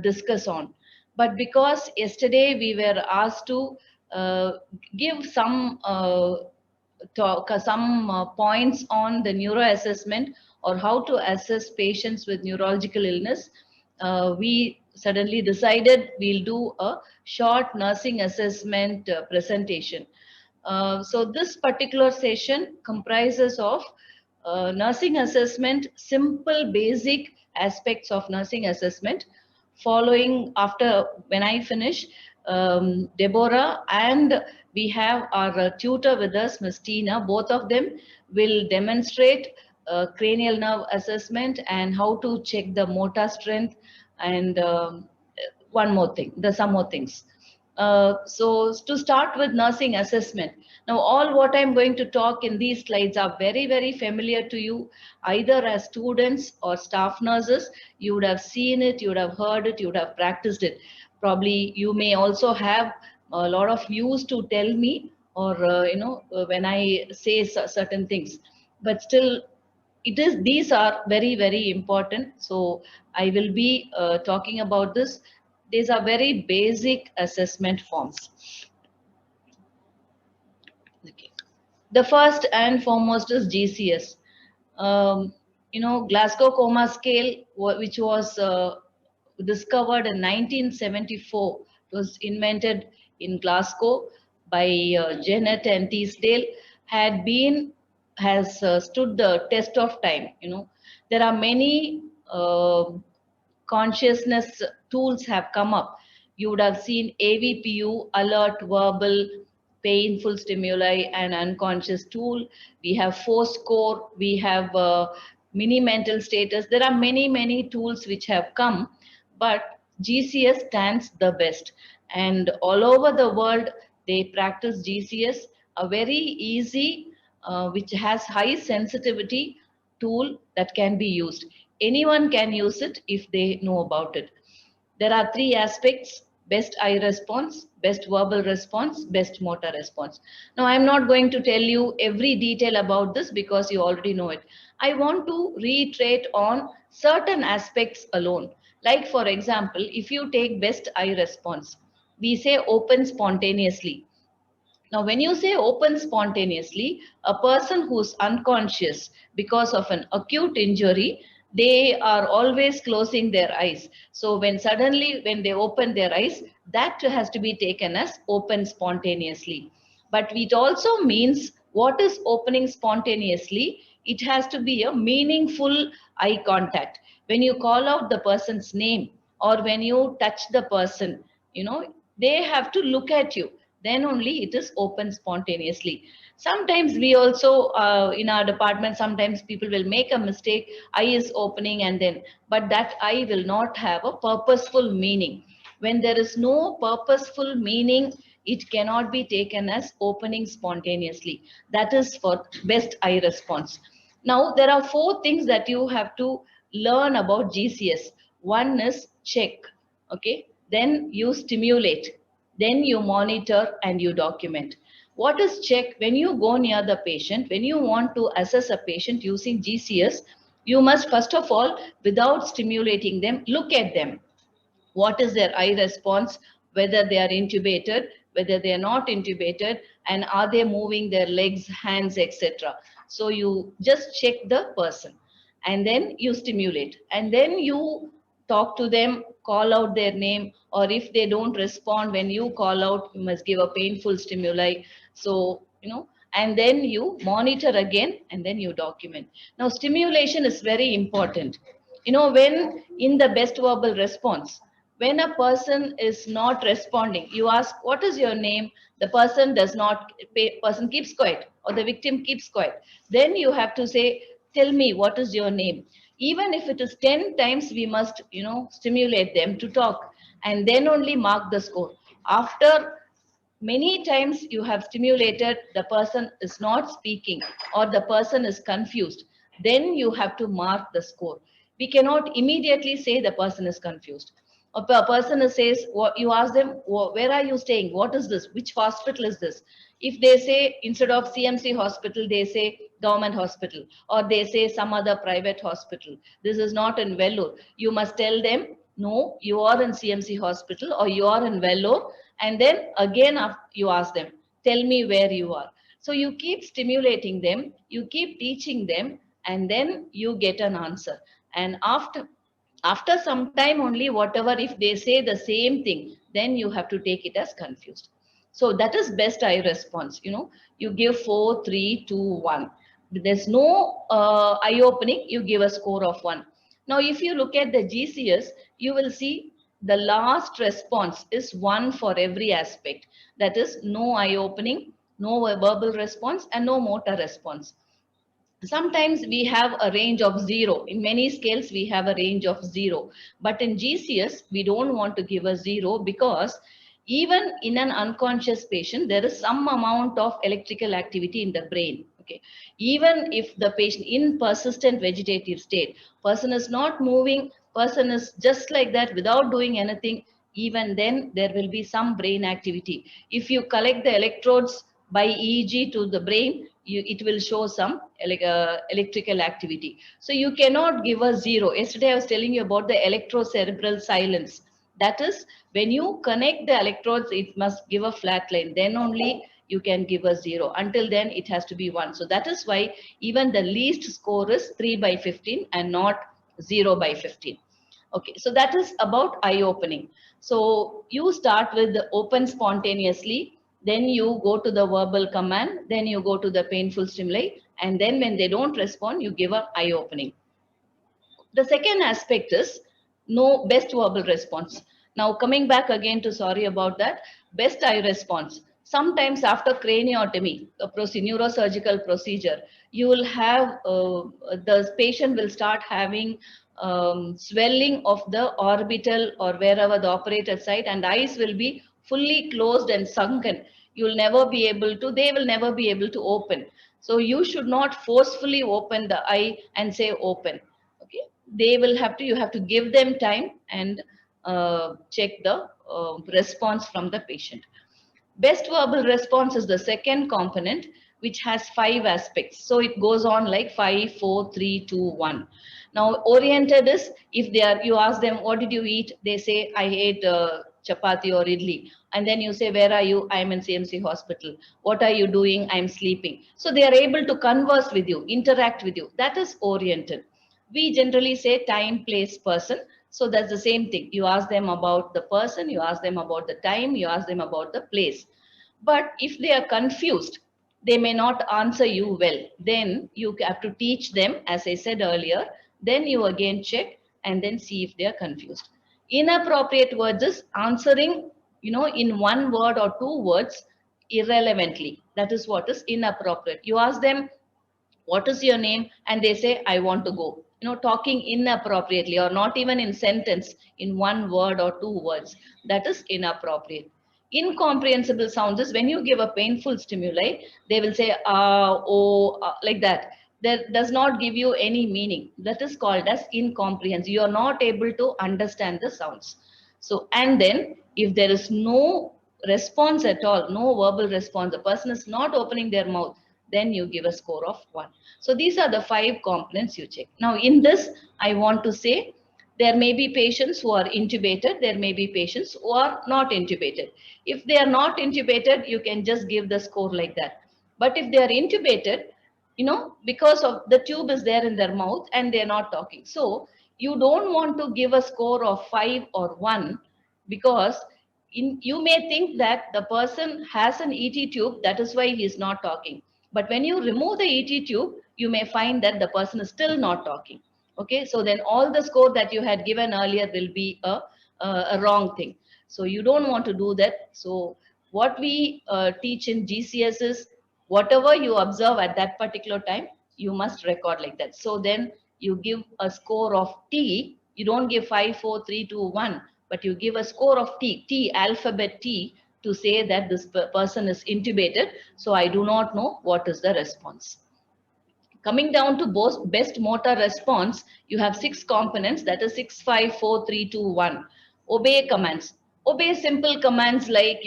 discuss on. But because yesterday we were asked to uh, give some points on the neuro assessment or how to assess patients with neurological illness, we suddenly decided we'll do a short nursing assessment presentation. So this particular session comprises of nursing assessment, simple basic aspects of nursing assessment. Following after when I finish, Deborah and we have our tutor with us, Ms. Tina. Both of them will demonstrate cranial nerve assessment and how to check the motor strength and one more thing, there's some more things. So to start with nursing assessment. Now all what I'm going to talk in these slides are very, very familiar to you, either as students or staff nurses. You would have seen it, you would have heard it, you would have practiced it. Probably you may also have a lot of views to tell me or, when I say certain things. But still, these are very, very important. So I will be talking about this. These are very basic assessment forms. Okay. The first and foremost is GCS. Glasgow Coma Scale, which was discovered in 1974, was invented in Glasgow by Janet and Teasdale, has stood the test of time. There are many consciousness tools have come up. You would have seen AVPU, alert, verbal, painful stimuli, and unconscious tool. We have force score, we have mini mental status. There are many, many tools which have come, but GCS stands the best. And all over the world, they practice GCS, a very easy, which has high sensitivity tool that can be used. Anyone can use it if they know about it. There are three aspects: best eye response, best verbal response, best motor response. Now, I'm not going to tell you every detail about this because you already know it. I want to reiterate on certain aspects alone. Like, for example, if you take best eye response, we say open spontaneously. Now, when you say open spontaneously, a person who's unconscious because of an acute injury, they are always closing their eyes. So when suddenly, when they open their eyes, that has to be taken as open spontaneously. But it also means what is opening spontaneously? It has to be a meaningful eye contact. When you call out the person's name or when you touch the person, they have to look at you, then only it is open spontaneously. Sometimes we also in our department, sometimes people will make a mistake, eye is opening and then, but that eye will not have a purposeful meaning. When there is no purposeful meaning, it cannot be taken as opening spontaneously. That is for best eye response. Now there are four things that you have to learn about GCS. One is check, okay, then you stimulate, then you monitor and you document. What is check? When you go near the patient, when you want to assess a patient using GCS, you must first of all, without stimulating them, look at them. What is their eye response, whether they are intubated, whether they are not intubated, and are they moving their legs, hands, etc. So you just check the person and then you stimulate and then you talk to them, call out their name, or if they don't respond when you call out, you must give a painful stimuli. So, and then you monitor again and then you document. Now, stimulation is very important. When in the best verbal response, when a person is not responding, you ask, what is your name? The person does not, person keeps quiet or the victim keeps quiet. Then you have to say, tell me, what is your name? Even if it is 10 times, we must, stimulate them to talk and then only mark the score. After many times you have stimulated, the person is not speaking or the person is confused, then you have to mark the score. We cannot immediately say the person is confused. A person says, you ask them, where are you staying? What is this? Which hospital is this? If they say instead of CMC hospital, they say government hospital, or they say some other private hospital, this is not in Vellore, you must tell them, no, you are in CMC hospital or you are in Vellore, and then again you ask them, tell me where you are. So you keep stimulating them, you keep teaching them, and then you get an answer. And after some time only, whatever, if they say the same thing, then you have to take it as confused. So that is best eye response. You give 4, 3, 2, 1. There's no eye opening, you give a score of 1. Now, if you look at the GCS, you will see the last response is 1 for every aspect. That is no eye opening, no verbal response, and no motor response. Sometimes we have a range of 0. In many scales, we have a range of 0. But in GCS, we don't want to give a 0 because even in an unconscious patient, there is some amount of electrical activity in the brain. Okay. Even if the patient in persistent vegetative state, person is not moving, person is just like that without doing anything, even then there will be some brain activity. If you collect the electrodes by EEG to the brain, it will show some electrical activity. So you cannot give a 0. Yesterday I was telling you about the electrocerebral silence. That is, when you connect the electrodes, it must give a flat line. Then only you can give a 0. Until then, it has to be 1. So that is why even the least score is 3 by 15 and not 0 by 15. Okay, so that is about eye opening. So you start with the open spontaneously, then you go to the verbal command, then you go to the painful stimuli, and then when they don't respond, you give a eye opening. The second aspect is no best verbal response. Now coming back again to sorry about that, best eye response. Sometimes after craniotomy, a neurosurgical procedure, you will have the patient will start having swelling of the orbital or wherever the operated site, and eyes will be fully closed and sunken. You'll never be able to, they will never be able to open. So you should not forcefully open the eye and say open. Okay, they will have to, you have to give them time and check the response from the patient. Best verbal response is the second component, which has 5 aspects. So it goes on like 5, 4, 3, 2, 1. Now oriented is, if they are, you ask them what did you eat, they say I ate chapati or idli, and then you say where are you, I'm in CMC hospital. What are you doing, I'm sleeping. So they are able to converse with you, interact with you. That is oriented. We generally say time, place, person. So that's the same thing. You ask them about the person, you ask them about the time, you ask them about the place. But if they are confused, they may not answer you well. Then you have to teach them, as I said earlier. Then you again check and then see if they are confused. Inappropriate words is answering, in 1 word or 2 words irrelevantly. That is what is inappropriate. You ask them, what is your name, and they say I want to go, talking inappropriately or not even in sentence, in 1 word or 2 words. That is inappropriate. Incomprehensible sounds is when you give a painful stimuli, they will say oh, like that. That does not give you any meaning. That is called as incomprehensible. You are not able to understand the sounds. So, and then if there is no response at all, no verbal response, the person is not opening their mouth, then you give a score of 1. So these are the 5 components you check. Now in this, I want to say there may be patients who are intubated, there may be patients who are not intubated. If they are not intubated, you can just give the score like that. But if they are intubated, because of the tube is there in their mouth and they're not talking. So you don't want to give a score of 5 or 1, because you may think that the person has an ET tube, that is why he is not talking. But when you remove the ET tube, you may find that the person is still not talking. Okay, so then all the score that you had given earlier will be a wrong thing. So you don't want to do that. So what we teach in GCS is whatever you observe at that particular time, you must record like that. So then you give a score of T. You don't give 5, 4, 3, 2, 1, but you give a score of T, alphabet T, to say that this person is intubated. So I do not know what is the response. Coming down to best motor response, you have 6 components, that is 6, 5, 4, 3, 2, 1. Obey commands. Obey simple commands like,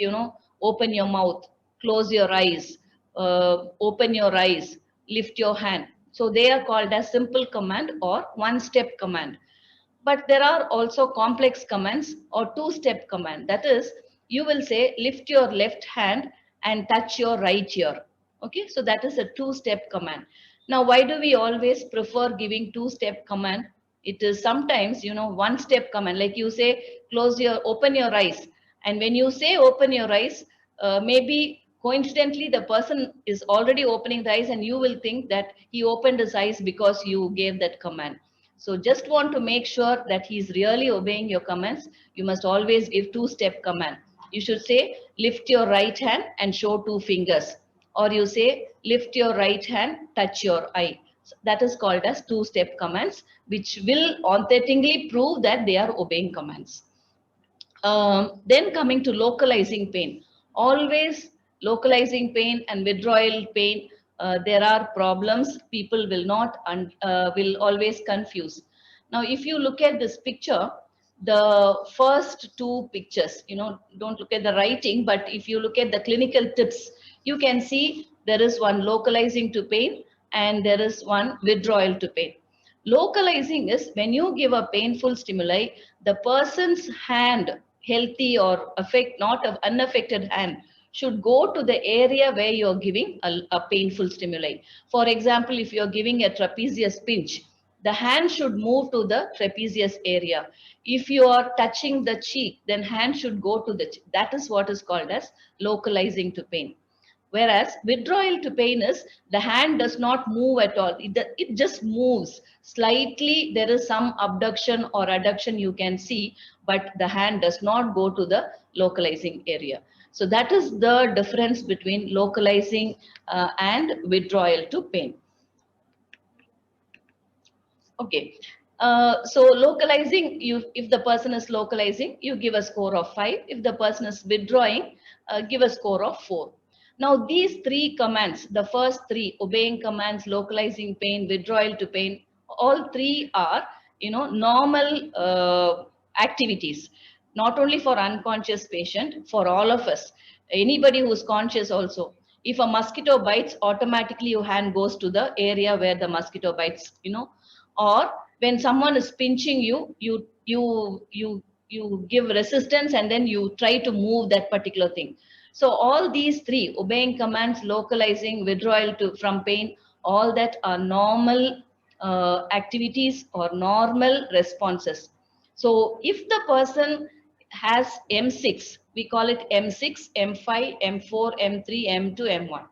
open your mouth, close your eyes, open your eyes, lift your hand. So they are called as simple command or 1-step command. But there are also complex commands or 2-step command. That is, you will say, lift your left hand and touch your right ear. Okay, so that is a 2-step command. Now, why do we always prefer giving 2-step command? It is sometimes, 1-step command. Like you say, open your eyes. And when you say open your eyes, maybe coincidentally the person is already opening the eyes and you will think that he opened his eyes because you gave that command. So just want to make sure that he's really obeying your commands. You must always give 2-step command. You should say, lift your right hand and show 2 fingers. Or you say, lift your right hand, touch your eye. So that is called as 2-step commands, which will authentically prove that they are obeying commands. Then coming to localizing pain. Always localizing pain and withdrawal pain, there are problems. People will not will always confuse. Now, if you look at this picture, the first 2 pictures, don't look at the writing, but if you look at the clinical tips, you can see there is one localizing to pain and there is one withdrawal to pain. Localizing is when you give a painful stimuli, the person's hand, healthy or not unaffected hand, should go to the area where you're giving a painful stimuli. For example, if you're giving a trapezius pinch, the hand should move to the trapezius area. If you are touching the cheek, then hand should go to the cheek. That is what is called as localizing to pain. Whereas withdrawal to pain is the hand does not move at all. It just moves slightly. There is some abduction or adduction you can see, but the hand does not go to the localizing area. So that is the difference between localizing and withdrawal to pain. Okay. So localizing, if the person is localizing, you give a score of 5. If the person is withdrawing, give a score of 4. Now these 3 commands, the first 3, obeying commands, localizing pain, withdrawal to pain, all 3 are, normal activities, not only for unconscious patient, for all of us, anybody who's conscious also. If a mosquito bites, automatically your hand goes to the area where the mosquito bites, or when someone is pinching you, you give resistance and then you try to move that particular thing. So all these 3, obeying commands, localizing, withdrawal from pain, all that are normal activities or normal responses. So if the person has M6, we call it M6, M5, M4, M3, M2, M1.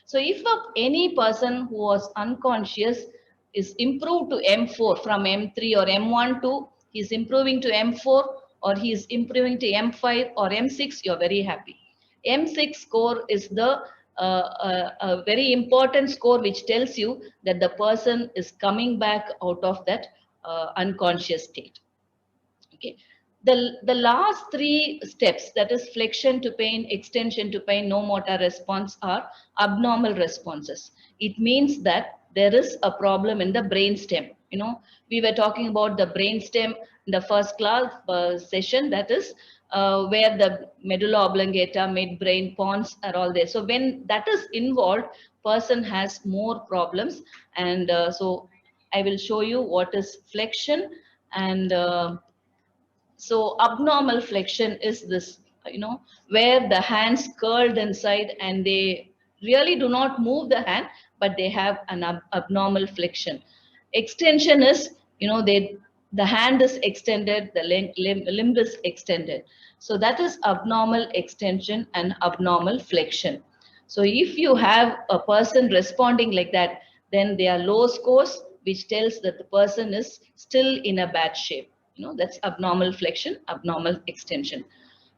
So if any person who was unconscious is improved to M4 from M3 or M1 to, he's improving to M4 or he's improving to M5 or M6, you're very happy. M6 score is the a very important score which tells you that the person is coming back out of that unconscious state. Okay. The last 3 steps, that is flexion to pain, extension to pain, no motor response, are abnormal responses. It means that there is a problem in the brain stem. We were talking about the brain stem in the first class session, that is where the medulla oblongata, midbrain, pons are all there. So when that is involved, person has more problems. And so I will show you what is flexion. And so abnormal flexion is this, where the hands curled inside and they really do not move the hand, but they have an abnormal flexion. Extension is, the hand is extended, the limb is extended. So that is abnormal extension and abnormal flexion. So if you have a person responding like that, then they are low scores, which tells that the person is still in a bad shape. That's abnormal flexion, abnormal extension.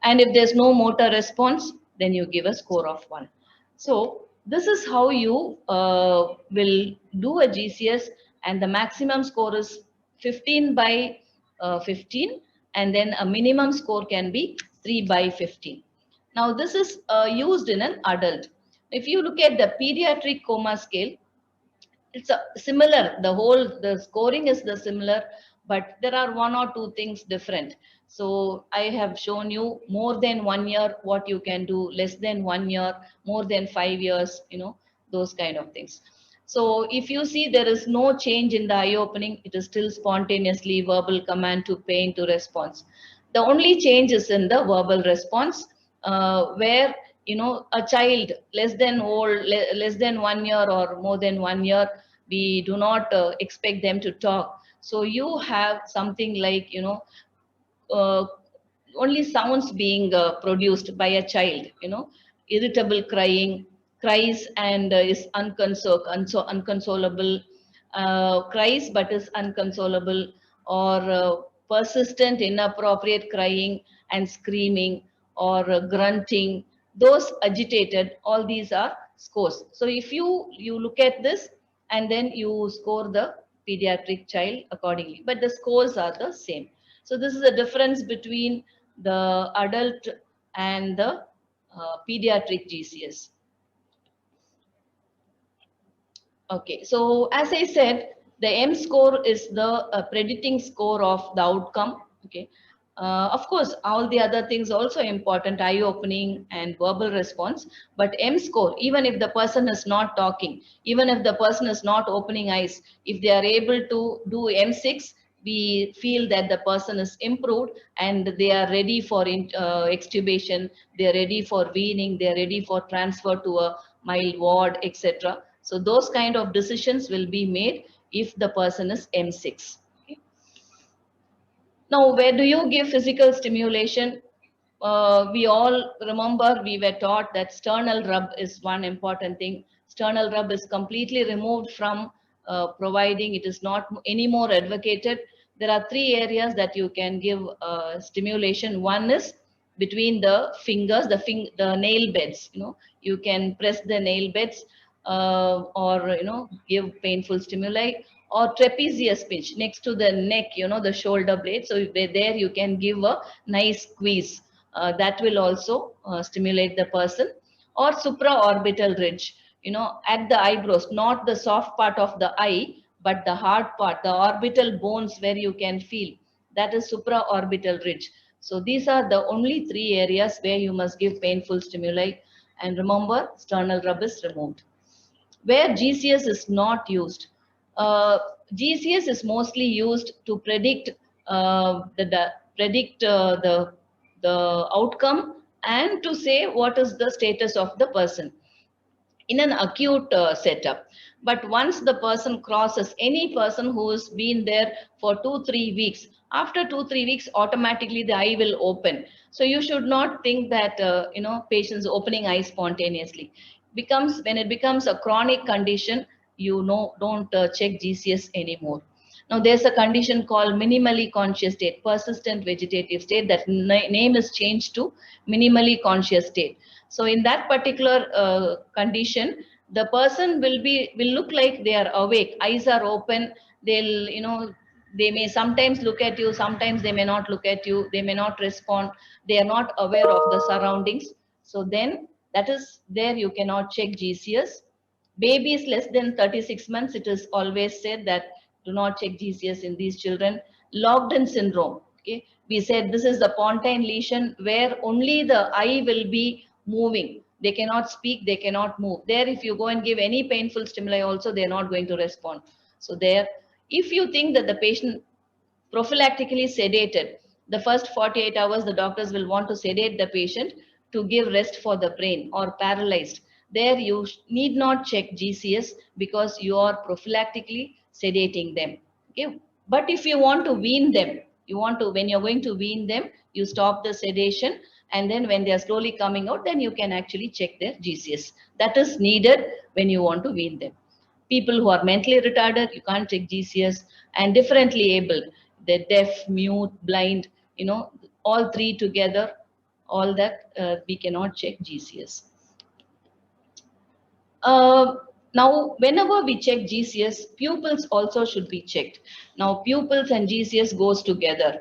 And if there's no motor response, then you give a score of 1. So this is how you will do a GCS, and the maximum score is 15 by 15, and then a minimum score can be 3 by 15. Now this is used in an adult. If you look at the pediatric coma scale, it's similar. The scoring is the similar, but there are 1 or 2 things different. So I have shown you more than 1 year, what you can do, less than 1 year, more than 5 years, those kind of things. So if you see there is no change in the eye opening, it is still spontaneously verbal command to pain to response. The only change is in the verbal response, where a child less than 1 year or more than 1 year, we do not expect them to talk. So you have something like only sounds being produced by a child, irritable crying, cries and is unconsolable, cries but is unconsolable, or persistent inappropriate crying and screaming, or grunting, those agitated, all these are scores. So if you look at this and then you score the pediatric child accordingly, but the scores are the same. So this is the difference between the adult and the pediatric GCS. Okay, so as I said, the M score is the predicting score of the outcome. Okay, of course, all the other things also important, eye opening and verbal response. But M score, even if the person is not talking, even if the person is not opening eyes, if they are able to do M6, we feel that the person is improved and they are ready for extubation, they are ready for weaning, they are ready for transfer to a mild ward, etc. So those kind of decisions will be made if the person is M6. Okay. Now, where do you give physical stimulation? We all remember we were taught that sternal rub is one important thing. Sternal rub is completely removed from providing, it is not anymore advocated. There are three areas that you can give stimulation. One is between the fingers, the nail beds. You can press the nail beds or give painful stimuli, or trapezius pinch next to the neck, the shoulder blade. So there you can give a nice squeeze. That will also stimulate the person. Or supraorbital ridge, at the eyebrows, not the soft part of the eye, but the hard part, the orbital bones where you can feel. That is supraorbital ridge. So these are the only three areas where you must give painful stimuli. And remember, sternal rub is removed. Where GCS is not used, uh, GCS is mostly used to predict the outcome and to say what is the status of the person in an acute setup. But once the person crosses, any person who has been there for 2-3 weeks, after 2-3 weeks, automatically the eye will open. So you should not think that patients opening eyes spontaneously. When it becomes a chronic condition, don't check GCS anymore. Now there's a condition called minimally conscious state, persistent vegetative state. That name is changed to minimally conscious state. So in that particular condition, the person will look like they are awake, eyes are open. They may sometimes look at you, sometimes they may not look at you, they may not respond, they are not aware of the surroundings. So then that is there you cannot check GCS. Babies less than 36 months, it is always said that do not check GCS in these children. Locked in syndrome. Okay, we said this is the pontine lesion where only the eye will be moving. They cannot speak, they cannot move. There, if you go and give any painful stimuli also, they are not going to respond. So there, if you think that the patient prophylactically sedated, the first 48 hours, the doctors will want to sedate the patient to give rest for the brain, or paralyzed. There you need not check GCS because you are prophylactically sedating them. Okay. But if you want to wean them, when you're going to wean them, you stop the sedation, and then when they are slowly coming out, then you can actually check their GCS. That is needed when you want to wean them. People who are mentally retarded, you can't check GCS, and differently abled, they're deaf, mute, blind, all three together, all that we cannot check GCS. Now, whenever we check GCS, pupils also should be checked. Now, pupils and GCS goes together.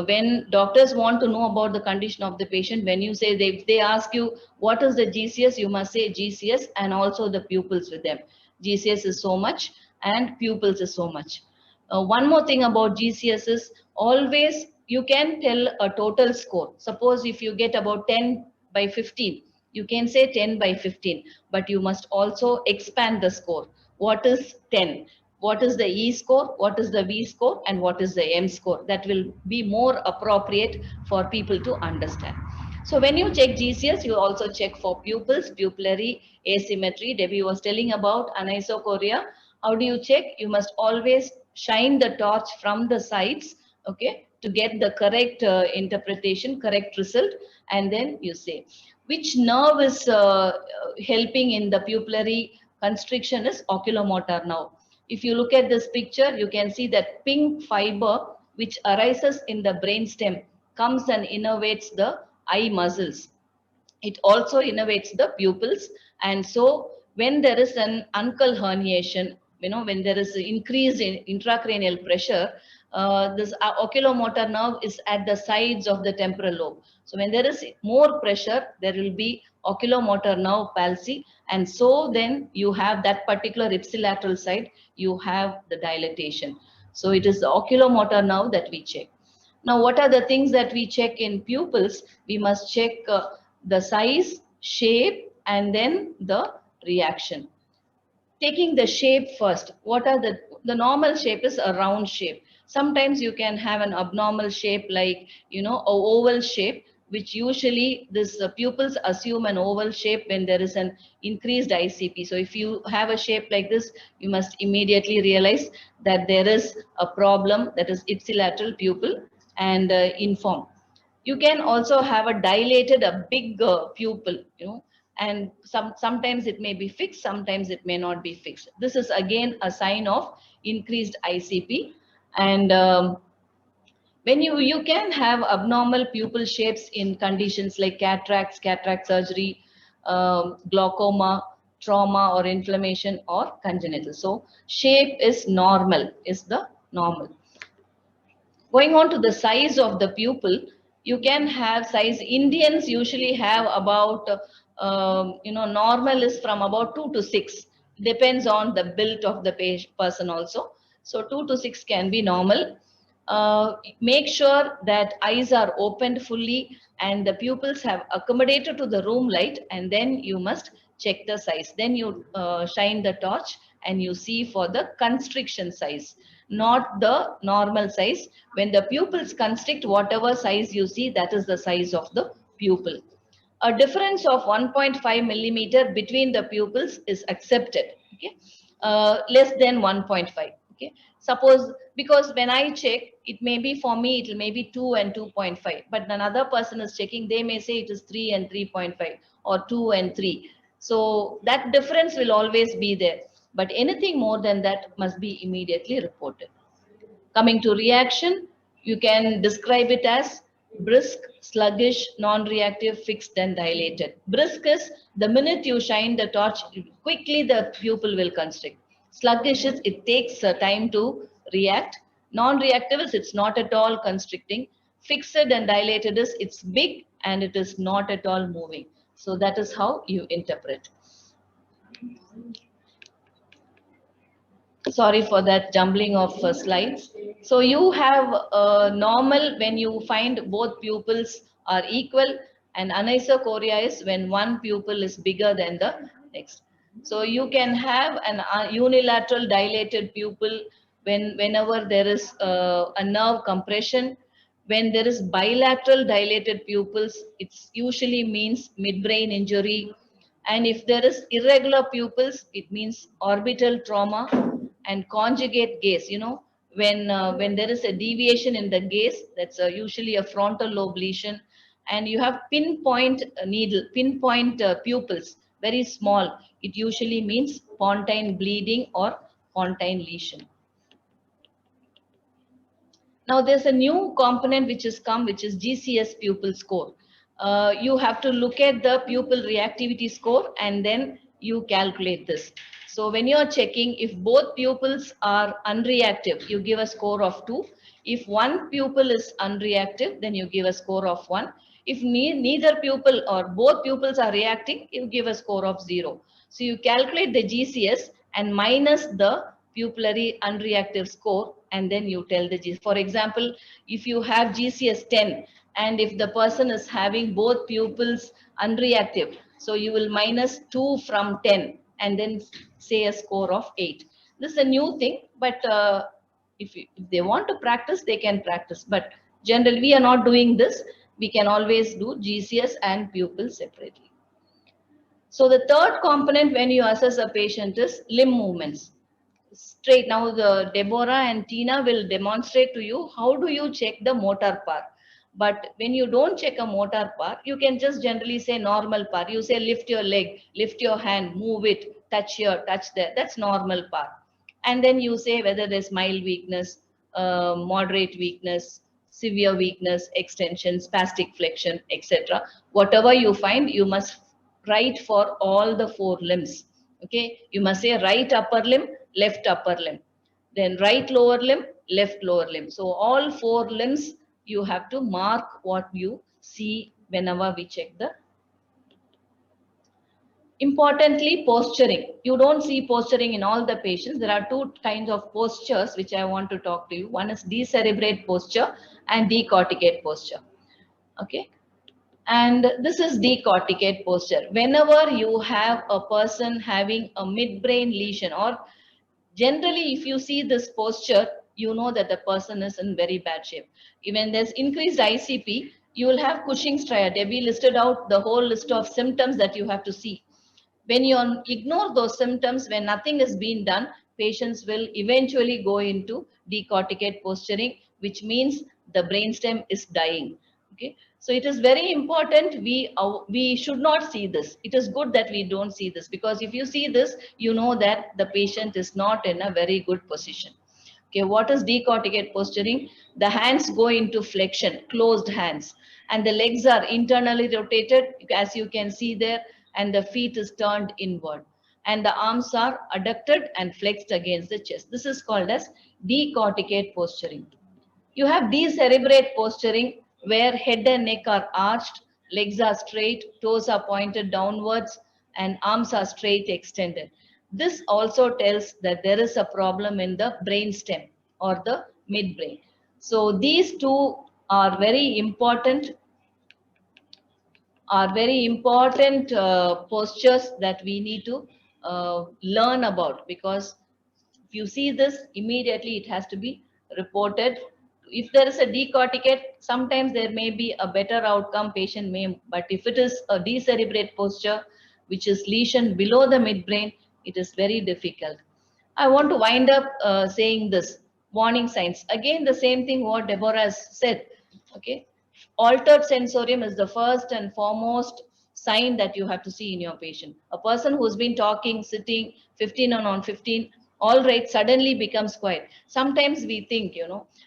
When doctors want to know about the condition of the patient, when you say if they ask you what is the GCS, you must say GCS and also the pupils with them. GCS is so much and pupils is so much. One more thing about GCS is always you can tell a total score. Suppose if you get about 10 by 15, you can say 10 by 15, but you must also expand the score. What is 10? What is the E score? What is the V score? And what is the M score? That will be more appropriate for people to understand. So when you check GCS, you also check for pupils, pupillary asymmetry. Debbie was telling about anisocoria. How do you check? You must always shine the torch from the sides, okay, to get the correct interpretation, correct result, and then you say which nerve is helping in the pupillary constriction is oculomotor nerve. If you look at this picture, you can see that pink fiber which arises in the brainstem comes and innervates the eye muscles. It also innervates the pupils, and so when there is an uncal herniation, when there is an increase in intracranial pressure, this oculomotor nerve is at the sides of the temporal lobe. So when there is more pressure, there will be oculomotor nerve palsy, and so then you have that particular ipsilateral side, you have the dilatation. So it is the oculomotor nerve that we check. Now, what are the things that we check in pupils? We must check the size, shape, and then the reaction. taking the shape first. What are the normal shape is a round shape. Sometimes you can have an abnormal shape like, you know, a oval shape, which usually this pupils assume an oval shape when there is an increased ICP. So if you have a shape like this, you must immediately realize that there is a problem, that is ipsilateral pupil, and inform. You can also have a dilated, a big pupil, you know, and sometimes it may be fixed, sometimes it may not be fixed. This is again a sign of increased ICP. And when you can have abnormal pupil shapes in conditions like cataracts, cataract surgery, glaucoma, trauma or inflammation, or congenital. So shape is normal, is the normal. Going on to the size of the pupil, you can have size. Indians usually have about, you know, normal is from about 2 to 6. Depends on the build of the person also. So 2 to 6 can be normal. Make sure that eyes are opened fully and the pupils have accommodated to the room light, and then you must check the size. Then you shine the torch and you see for the constriction size, not the normal size. When the pupils constrict, whatever size you see, that is the size of the pupil. A difference of 1.5 millimeter between the pupils is accepted. Okay, less than 1.5. Okay, suppose, because when I check, it may be, for me it may be 2 and 2.5, but another person is checking, they may say it is 3 and 3.5, or 2 and 3. So that difference will always be there, but anything more than that must be immediately reported. Coming to reaction, you can describe it as brisk, sluggish, non-reactive, fixed and dilated. Brisk is the minute you shine the torch, quickly the pupil will constrict. Sluggish is it takes time to react. Non-reactive is it's not at all constricting. Fixed and dilated is it's big and it is not at all moving. So that is how you interpret. Sorry for that jumbling of slides. So you have normal when you find both pupils are equal, and anisocoria is when one pupil is bigger than the next. So you can have an unilateral dilated pupil whenever there is a nerve compression. When there is bilateral dilated pupils, it usually means midbrain injury. And if there is irregular pupils, it means orbital trauma. And conjugate gaze, you know, when there is a deviation in the gaze, that's usually a frontal lobe lesion. And you have pinpoint needle, pinpoint pupils, very small, it usually means pontine bleeding or pontine lesion. Now there's a new component which has come, which is GCS pupil score. You have to look at the pupil reactivity score and then you calculate this. So when you're checking, if both pupils are unreactive, you give a score of 2. If one pupil is unreactive, then you give a score of 1. If neither pupil or both pupils are reacting, you give a score of 0. So you calculate the GCS and minus the pupillary unreactive score, and then you tell the G. For example, if you have GCS 10 and if the person is having both pupils unreactive, so you will minus 2 from 10 and then say a score of 8. This is a new thing, but if they want to practice, they can practice. But generally, we are not doing this. We can always do GCS and pupil separately. So the third component when you assess a patient is limb movements. Straight now, the Deborah and Tina will demonstrate to you how do you check the motor power. But when you don't check a motor power, you can just generally say normal power. You say lift your leg, lift your hand, move it, touch here, touch there. That's normal power. And then you say whether there's mild weakness, moderate weakness, severe weakness, extension, spastic flexion, etc. Whatever you find, you must write for all the 4 limbs. Okay, you must say right upper limb, left upper limb, then right lower limb, left lower limb. So all 4 limbs you have to mark what you see whenever we check the. Importantly, posturing. You don't see posturing in all the patients. There are 2 kinds of postures which I want to talk to you. One is decerebrate posture and decorticate posture. Okay. And this is decorticate posture. Whenever you have a person having a midbrain lesion, or generally if you see this posture, you know that the person is in very bad shape. Even there's increased ICP, you will have Cushing's triad. We listed out the whole list of symptoms that you have to see. When you ignore those symptoms, when nothing is being done, patients will eventually go into decorticate posturing, which means the brainstem is dying. Okay, so it is very important. We should not see this. It is good that we don't see this, because if you see this, you know that the patient is not in a very good position. Okay, what is decorticate posturing? The hands go into flexion, closed hands, and the legs are internally rotated, as you can see there, and the feet is turned inward, and the arms are adducted and flexed against the chest. This is called as decorticate posturing. You have decerebrate posturing, where head and neck are arched, legs are straight, toes are pointed downwards, and arms are straight extended. This also tells that there is a problem in the brain stem or the midbrain. So these two are very important, postures that we need to learn about, because if you see this, immediately it has to be reported. If there is a decorticate, sometimes there may be a better outcome, patient may, but if it is a decerebrate posture, which is lesion below the midbrain, it is very difficult. I want to wind up saying this. Warning signs. Again, the same thing what Deborah has said. Okay. Altered sensorium is the first and foremost sign that you have to see in your patient. A person who's been talking, sitting 15 on 15, all right, suddenly becomes quiet. Sometimes we think,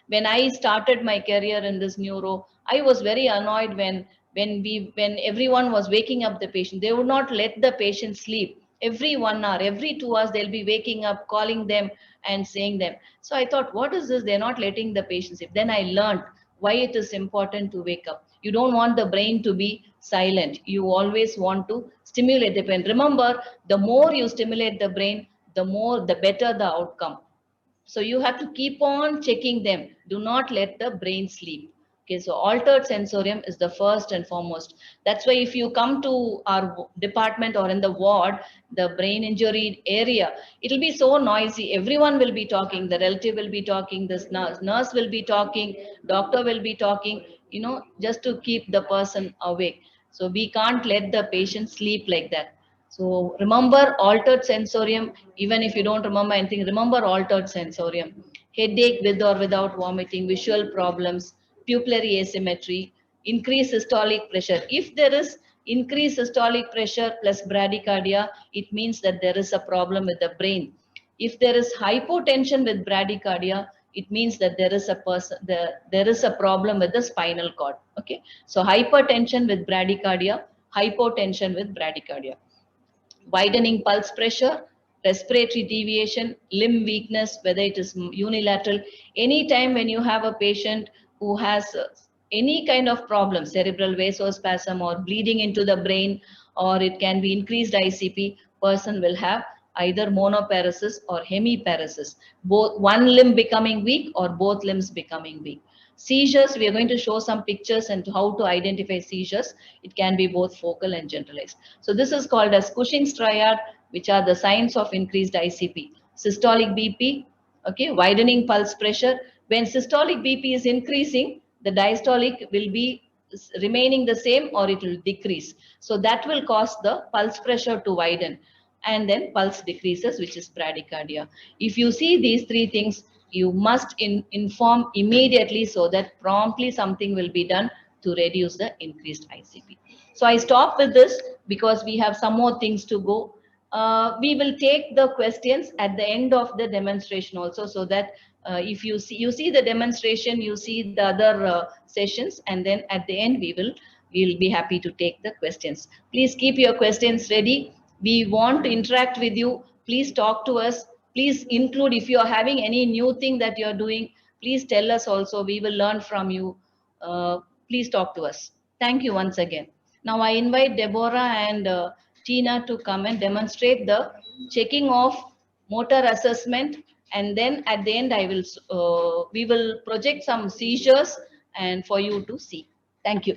when I started my career in this neuro, I was very annoyed when everyone was waking up the patient. They would not let the patient sleep. Every 1 hour, every 2 hours, they'll be waking up, calling them and saying them. So I thought, what is this? They're not letting the patient sleep. Then I learned why it is important to wake up. You don't want the brain to be silent. You always want to stimulate the brain. Remember, the more you stimulate the brain, the better the outcome. So you have to keep on checking them. Do not let the brain sleep. Okay, so altered sensorium is the first and foremost. That's why if you come to our department or in the ward, the brain injury area, it'll be so noisy. Everyone will be talking. The relative will be talking. This nurse will be talking. Doctor will be talking. Just to keep the person awake. So we can't let the patient sleep like that. So remember altered sensorium. Even if you don't remember anything, remember altered sensorium. Headache with or without vomiting, visual problems, pupillary asymmetry, increased systolic pressure. If there is increased systolic pressure plus bradycardia, it means that there is a problem with the brain. If there is hypotension with bradycardia, it means that there is a problem with the spinal cord. Okay, so hypertension with bradycardia, hypotension with bradycardia. Widening pulse pressure, respiratory deviation, limb weakness, whether it is unilateral. Anytime when you have a patient who has any kind of problem, cerebral vasospasm or bleeding into the brain, or it can be increased ICP, person will have either monoparesis or hemiparesis, both one limb becoming weak or both limbs becoming weak. Seizures, we are going to show some pictures and how to identify seizures. It can be both focal and generalized. So this is called as Cushing's triad, which are the signs of increased ICP. Systolic BP, okay, widening pulse pressure. When systolic BP is increasing, the diastolic will be remaining the same or it will decrease. So that will cause the pulse pressure to widen, and then pulse decreases, which is bradycardia. If you see these three things, you must inform immediately so that promptly something will be done to reduce the increased ICP. So I stop with this because we have some more things to go. We will take the questions at the end of the demonstration also, so that if you see the demonstration, you see the other sessions, and then at the end we'll be happy to take the questions. Please keep your questions ready. We want to interact with you. Please talk to us. Please include, if you are having any new thing that you're doing, please tell us also. We will learn from you. Please talk to us. Thank you once again. Now I invite Deborah and Tina to come and demonstrate the checking of motor assessment, and then at the end we will project some seizures and for you to see. Thank you.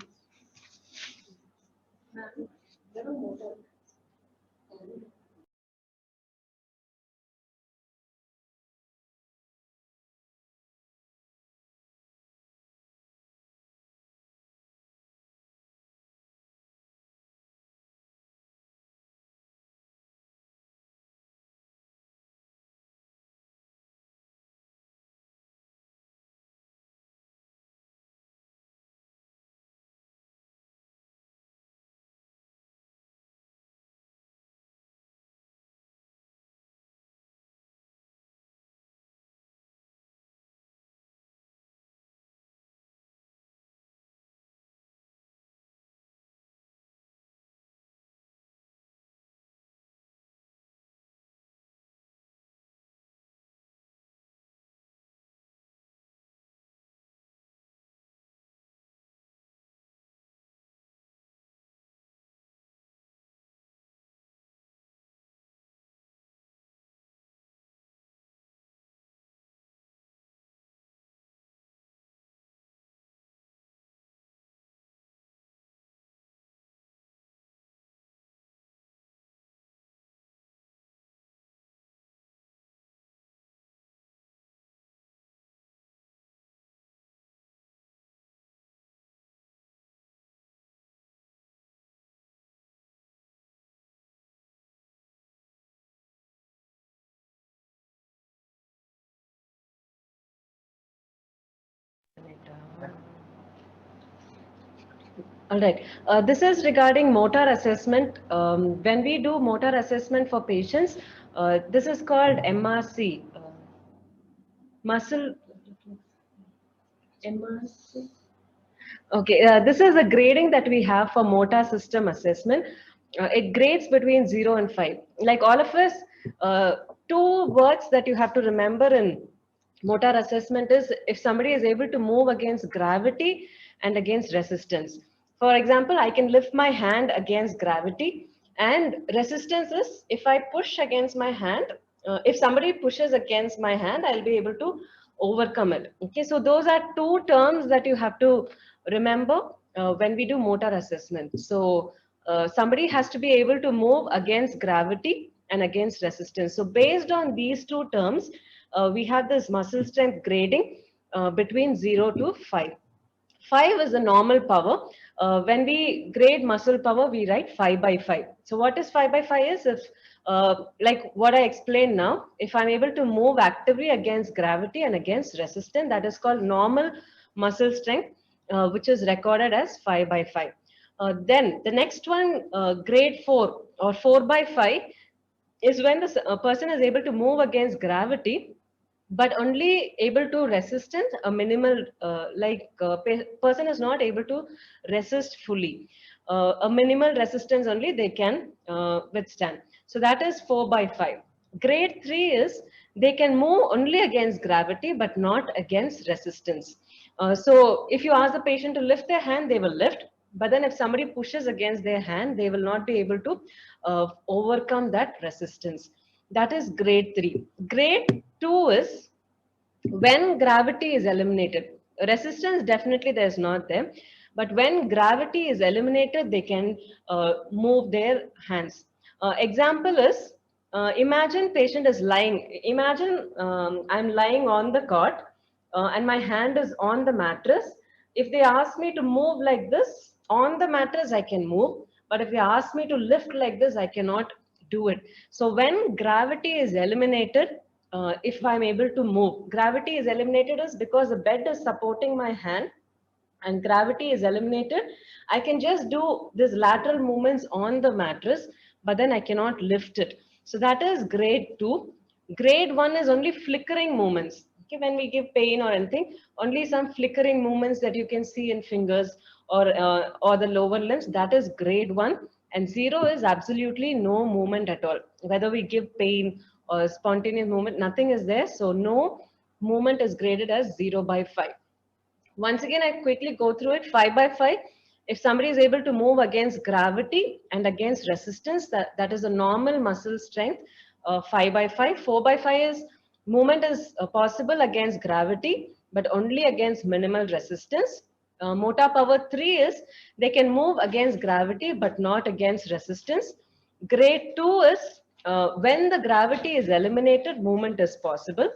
All right. This is regarding motor assessment. When we do motor assessment for patients, this is called MRC, muscle MRC. Okay, this is the grading that we have for motor system assessment. It grades between 0 and 5. Like all of us, uh, two words that you have to remember in motor assessment is if somebody is able to move against gravity and against resistance. For example, I can lift my hand against gravity, and resistance is if I push against my hand, if somebody pushes against my hand, I'll be able to overcome it. Okay, so those are two terms that you have to remember when we do motor assessment. So somebody has to be able to move against gravity and against resistance. So based on these two terms, we have this muscle strength grading between 0 to 5. 5 is the normal power. When we grade muscle power, we write 5 by 5. So what is 5 by 5 is if, like what I explained now, if I'm able to move actively against gravity and against resistance, that is called normal muscle strength, which is recorded as 5 by 5. Then the next one, grade 4 or 4 by 5, is when the person is able to move against gravity but only able to resistance a minimal, person is not able to resist fully, a minimal resistance only they can withstand. So that is 4 by 5. Grade 3 is they can move only against gravity but not against resistance. So if you ask the patient to lift their hand, they will lift, but then if somebody pushes against their hand, they will not be able to overcome that resistance. That is grade 3. Grade 2 is when gravity is eliminated. Resistance definitely there's not there, but when gravity is eliminated, they can move their hands. Example is, imagine patient is lying. Imagine I'm lying on the cot and my hand is on the mattress. If they ask me to move like this on the mattress, I can move. But if they ask me to lift like this, I cannot do it. So when gravity is eliminated, if I'm able to move, gravity is eliminated is because the bed is supporting my hand and gravity is eliminated. I can just do this lateral movements on the mattress, but then I cannot lift it. So that is grade 2. Grade 1 is only flickering movements. Okay, when we give pain or anything, only some flickering movements that you can see in fingers or the lower limbs. That is grade 1, and 0 is absolutely no movement at all. Whether we give pain or spontaneous movement, nothing is there. So no movement is graded as 0 by 5. Once again, I quickly go through it 5 by 5. If somebody is able to move against gravity and against resistance, that is a normal muscle strength. 5 by 5. 4 by 5 is movement is possible against gravity, but only against minimal resistance. Motor power 3 is they can move against gravity but not against resistance. Grade 2 is when the gravity is eliminated, movement is possible.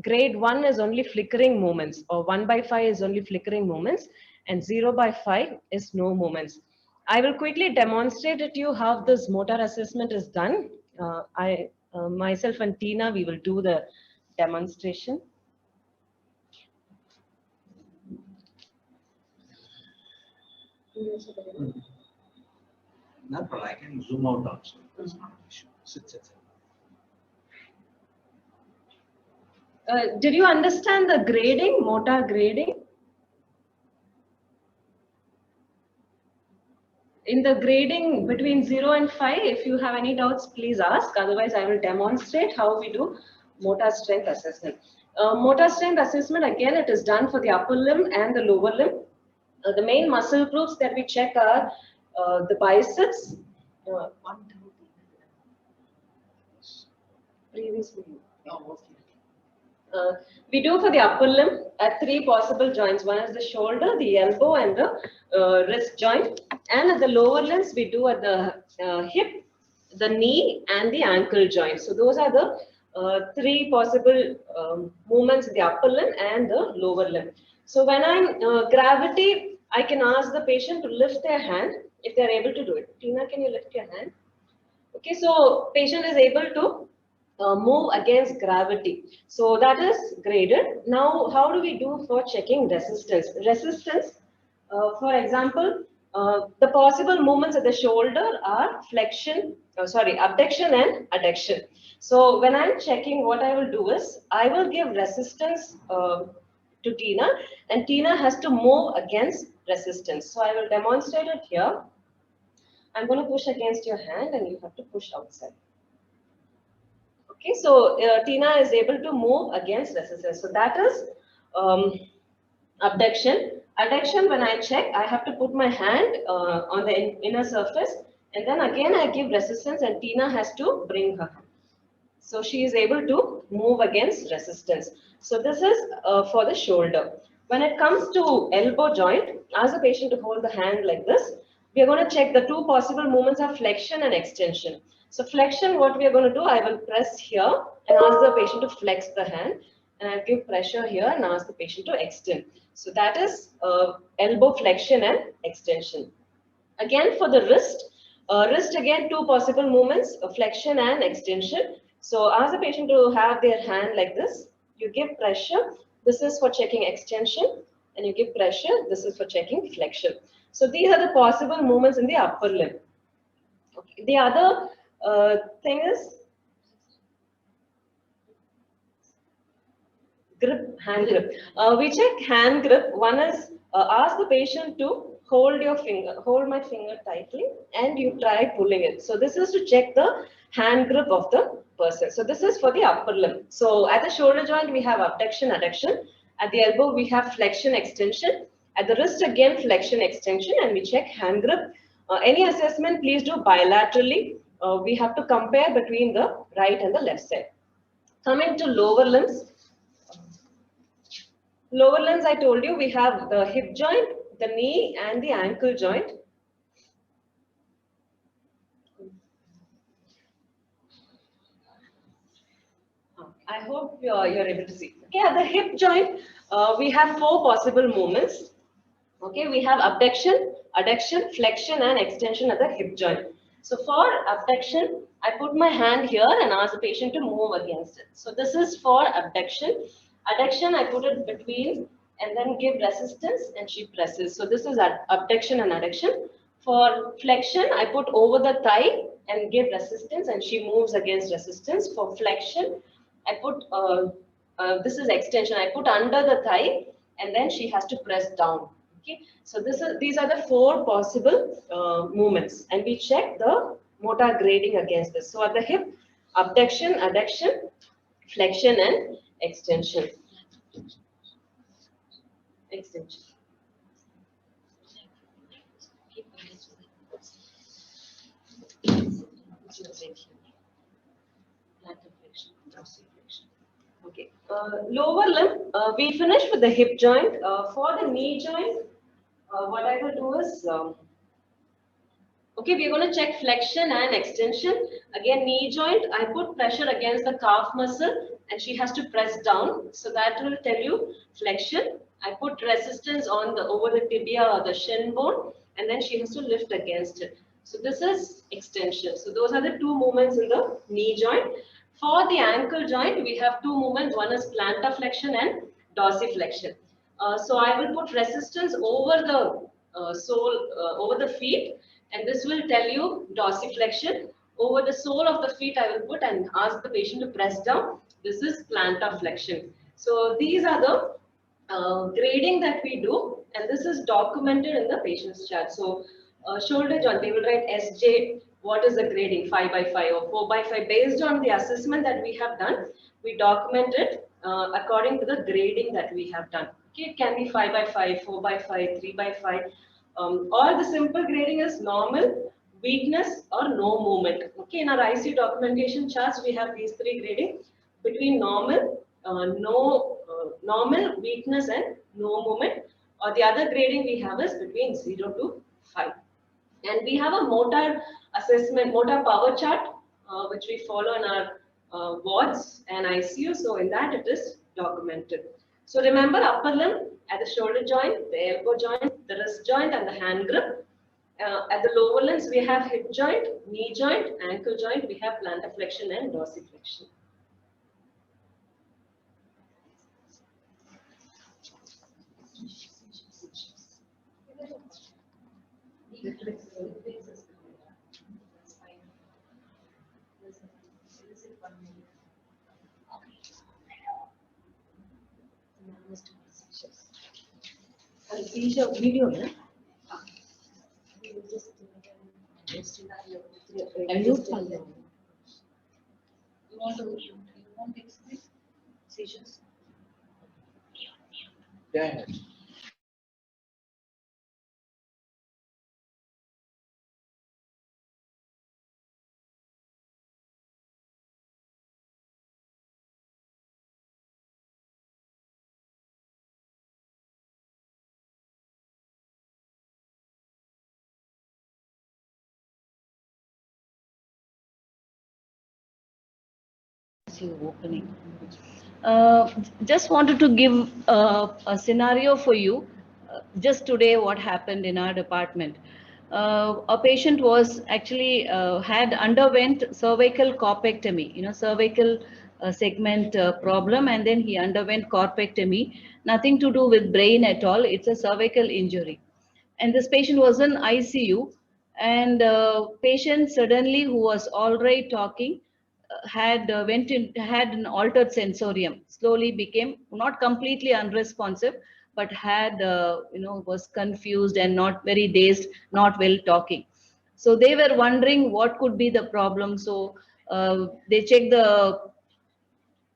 Grade 1 is only flickering movements, or 1 by 5 is only flickering movements, and 0 by 5 is no movements. I will quickly demonstrate to you how this motor assessment is done. Myself and Tina, we will do the demonstration. No problem, I can zoom out also. That's not an issue. Sit. Did you understand the grading, motor grading? In the grading between 0 and 5, if you have any doubts, please ask. Otherwise, I will demonstrate how we do motor strength assessment. Motor strength assessment, again, it is done for the upper limb and the lower limb. The main muscle groups that we check are the biceps. Previously. We do for the upper limb at 3 possible joints. One is the shoulder, the elbow, and the wrist joint. And at the lower limbs, we do at the hip, the knee, and the ankle joint. So those are the 3 possible movements in the upper limb and the lower limb. So when I'm gravity, I can ask the patient to lift their hand if they're able to do it. Tina, can you lift your hand? Okay, so patient is able to move against gravity. So that is graded. Now, how do we do for checking resistance? Resistance, for example, the possible movements of the shoulder are abduction and adduction. So when I'm checking, what I will do is, I will give resistance to Tina, and Tina has to move against resistance. So I will demonstrate it here. I'm going to push against your hand and you have to push outside. Okay, so Tina is able to move against resistance. So that is abduction. Adduction, when I check, I have to put my hand on the inner surface, and then again I give resistance and Tina has to bring her. So she is able to move against resistance. So this is for the shoulder. When it comes to elbow joint, ask the patient to hold the hand like this. We are going to check the 2 possible movements of flexion and extension. So flexion, what we are going to do, I will press here and ask the patient to flex the hand, and I'll give pressure here and ask the patient to extend. So that is elbow flexion and extension. Again, for the wrist, wrist again 2 possible movements, flexion and extension. So ask the patient to have their hand like this. You give pressure. This is for checking extension, and you give pressure. This is for checking flexion. So these are the possible movements in the upper limb. Okay. The other thing is grip, hand grip. We check hand grip. One is ask the patient to hold my finger tightly, and you try pulling it. So this is to check the hand grip of the person. So this is for the upper limb. So at the shoulder joint, we have abduction, adduction. At the elbow, we have flexion, extension. At the wrist, again, flexion, extension, and we check hand grip. Any assessment, please do bilaterally. We have to compare between the right and the left side. Coming to lower limbs. Lower limbs, I told you, we have the hip joint, the knee, and the ankle joint. I hope you're able to see. Okay, at the hip joint, we have 4 possible movements. Okay, we have abduction, adduction, flexion, and extension at the hip joint. So for abduction, I put my hand here and ask the patient to move against it. So this is for abduction. Adduction, I put it between and then give resistance and she presses. So this is abduction and adduction. For flexion, I put over the thigh and give resistance and she moves against resistance. For flexion, I put, this is extension, I put under the thigh and then she has to press down. Okay, so these are the 4 possible movements, and we check the motor grading against this. So at the hip, abduction, adduction, flexion, and extension. Extension. Okay. Lower limb, we finish with the hip joint. For the knee joint, what I will do is, okay, we're going to check flexion and extension. Again, knee joint, I put pressure against the calf muscle and she has to press down. So that will tell you flexion. I put resistance on the over the tibia or the shin bone and then she has to lift against it. So this is extension. So those are the two movements in the knee joint. For the ankle joint, we have two movements. One is plantar flexion and dorsiflexion. So I will put resistance over the sole, over the feet, and this will tell you dorsiflexion. Over the sole of the feet, I will put and ask the patient to press down. This is plantar flexion. So these are the grading that we do, and this is documented in the patient's chart. So shoulder joint, they will write SJ, what is the grading, 5 by 5 or 4 by 5. Based on the assessment that we have done, we document it according to the grading that we have done. Okay, it can be 5 by 5, 4 by 5, 3 by 5. Or the simple grading is normal, weakness, or no movement. Okay, in our IC documentation charts, we have these three grading between normal, normal, weakness, and no movement. Or the other grading we have is between 0 to 5. And we have a motor assessment, motor power chart, which we follow in our wards and ICU. So in that it is documented. So remember, upper limb at the shoulder joint, the elbow joint, the wrist joint, and the hand grip. At the lower limbs, we have hip joint, knee joint, ankle joint. We have plantar flexion and dorsiflexion. Seizure video, no? You want to explain seizures? Yeah. Opening. Just wanted to give a scenario for you. Just today, what happened in our department? A patient was actually had underwent cervical corpectomy. Cervical segment problem, and then he underwent corpectomy. Nothing to do with brain at all. It's a cervical injury, and this patient was in ICU, and patient suddenly who was already talking had an altered sensorium, slowly became not completely unresponsive, but had was confused and not very dazed, not well talking. So they were wondering what could be the problem. So they checked the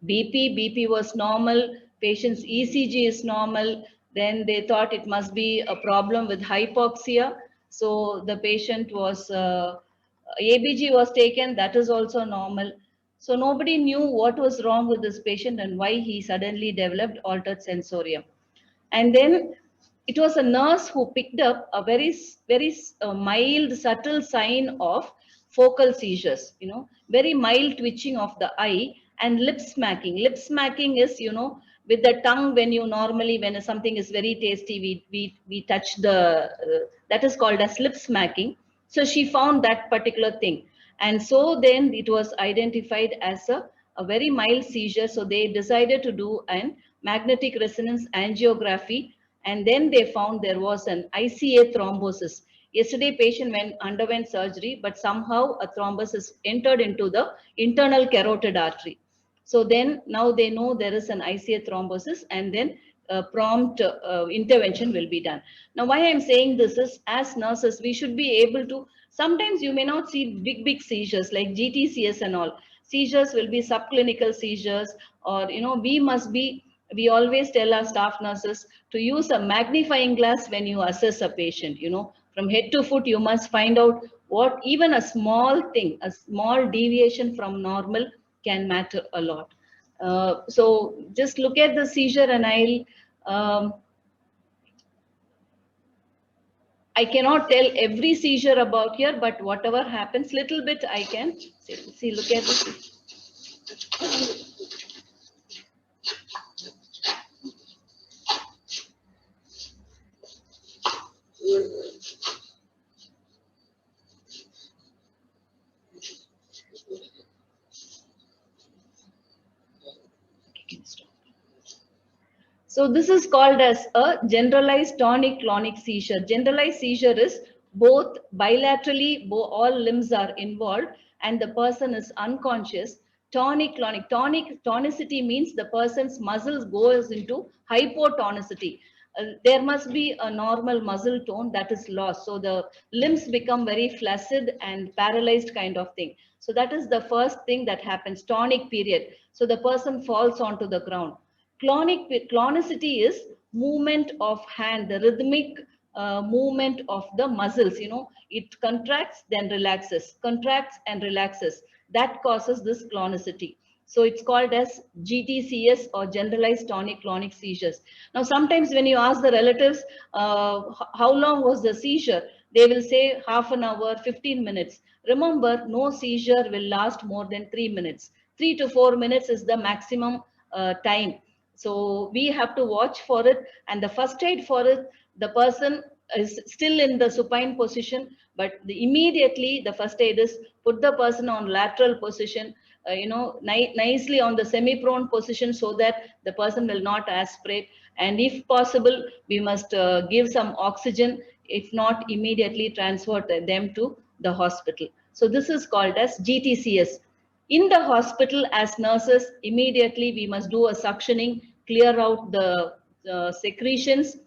BP was normal, patient's ECG is normal. Then they thought it must be a problem with hypoxia. So the patient was, ABG was taken, that is also normal. So nobody knew what was wrong with this patient and why he suddenly developed altered sensorium. And then it was a nurse who picked up a very mild, subtle sign of focal seizures, very mild twitching of the eye and lip smacking. Lip smacking is, with the tongue when you normally, when something is very tasty, we touch that is called as lip smacking. So she found that particular thing. And so then it was identified as a very mild seizure. So they decided to do an magnetic resonance angiography, and then they found there was an ICA thrombosis. Yesterday patient underwent surgery, but somehow a thrombosis entered into the internal carotid artery. So then now they know there is an ICA thrombosis, and then prompt intervention will be done. Now why I'm saying this is, as nurses, we should be able to, sometimes you may not see big seizures like GTCS and all. Seizures will be subclinical seizures, or we always tell our staff nurses to use a magnifying glass when you assess a patient. From head to foot, you must find out what even a small thing, a small deviation from normal can matter a lot. So just look at the seizure, and I'll I cannot tell every seizure about here, but whatever happens, little bit I can see. Look at this. So this is called as a generalized tonic-clonic seizure. Generalized seizure is both bilaterally, all limbs are involved and the person is unconscious. Tonic-clonic, tonicity means the person's muscles goes into hypotonicity. There must be a normal muscle tone that is lost. So the limbs become very flaccid and paralyzed kind of thing. So that is the first thing that happens, tonic period. So the person falls onto the ground. Clonicity is movement of hand, the rhythmic movement of the muscles. It contracts, then relaxes, contracts and relaxes. That causes this clonicity. So it's called as GTCS or generalized tonic-clonic seizures. Now, sometimes when you ask the relatives, how long was the seizure? They will say half an hour, 15 minutes. Remember, no seizure will last more than 3 minutes. 3 to 4 minutes is the maximum time. So we have to watch for it, and the first aid for it, the person is still in the supine position, but immediately the first aid is put the person on lateral position, nicely on the semi-prone position so that the person will not aspirate. And if possible, we must give some oxygen. If not, immediately transfer them to the hospital. So this is called as GTCS. In the hospital, as nurses, immediately we must do a suctioning, clear out the secretions,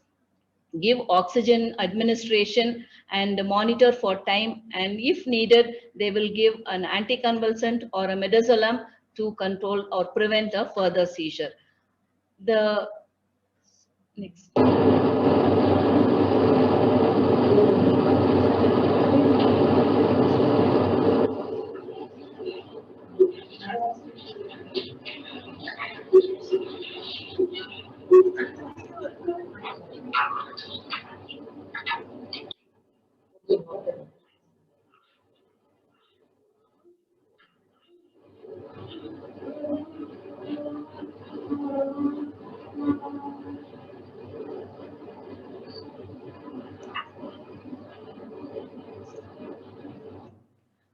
give oxygen administration and monitor for time. And if needed, they will give an anticonvulsant or a midazolam to control or prevent a further seizure. The next.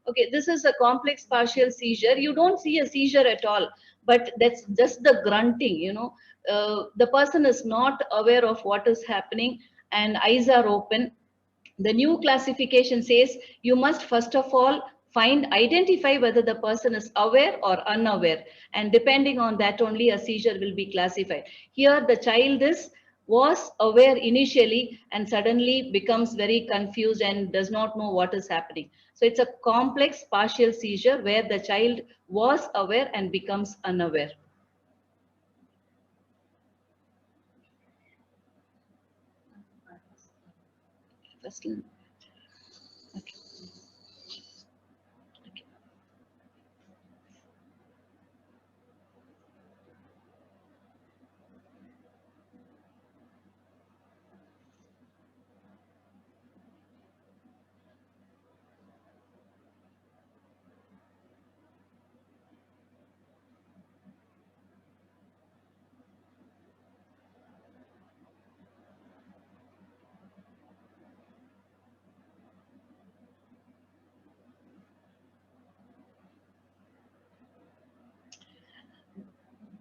Okay, this is a complex partial seizure. You don't see a seizure at all, but that's just the grunting, the person is not aware of what is happening and eyes are open. The new classification says you must first of all identify whether the person is aware or unaware, and depending on that only a seizure will be classified. Here the child was aware initially and suddenly becomes very confused and does not know what is happening. So it's a complex partial seizure where the child was aware and becomes unaware. Okay.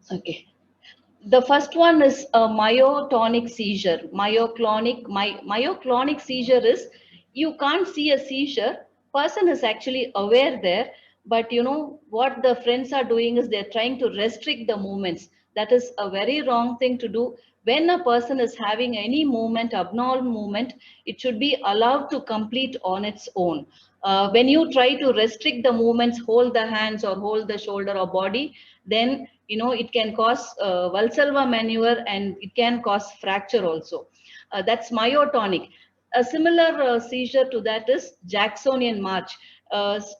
Okay. The first one is a myotonic seizure. Myoclonic seizure is you can't see a seizure. Person is actually aware there, but what the friends are doing is they're trying to restrict the movements. That is a very wrong thing to do. When a person is having any movement, abnormal movement, it should be allowed to complete on its own. When you try to restrict the movements, hold the hands or hold the shoulder or body, then it can cause Valsalva maneuver and it can cause fracture also. That's myotonic. A similar seizure to that is Jacksonian march.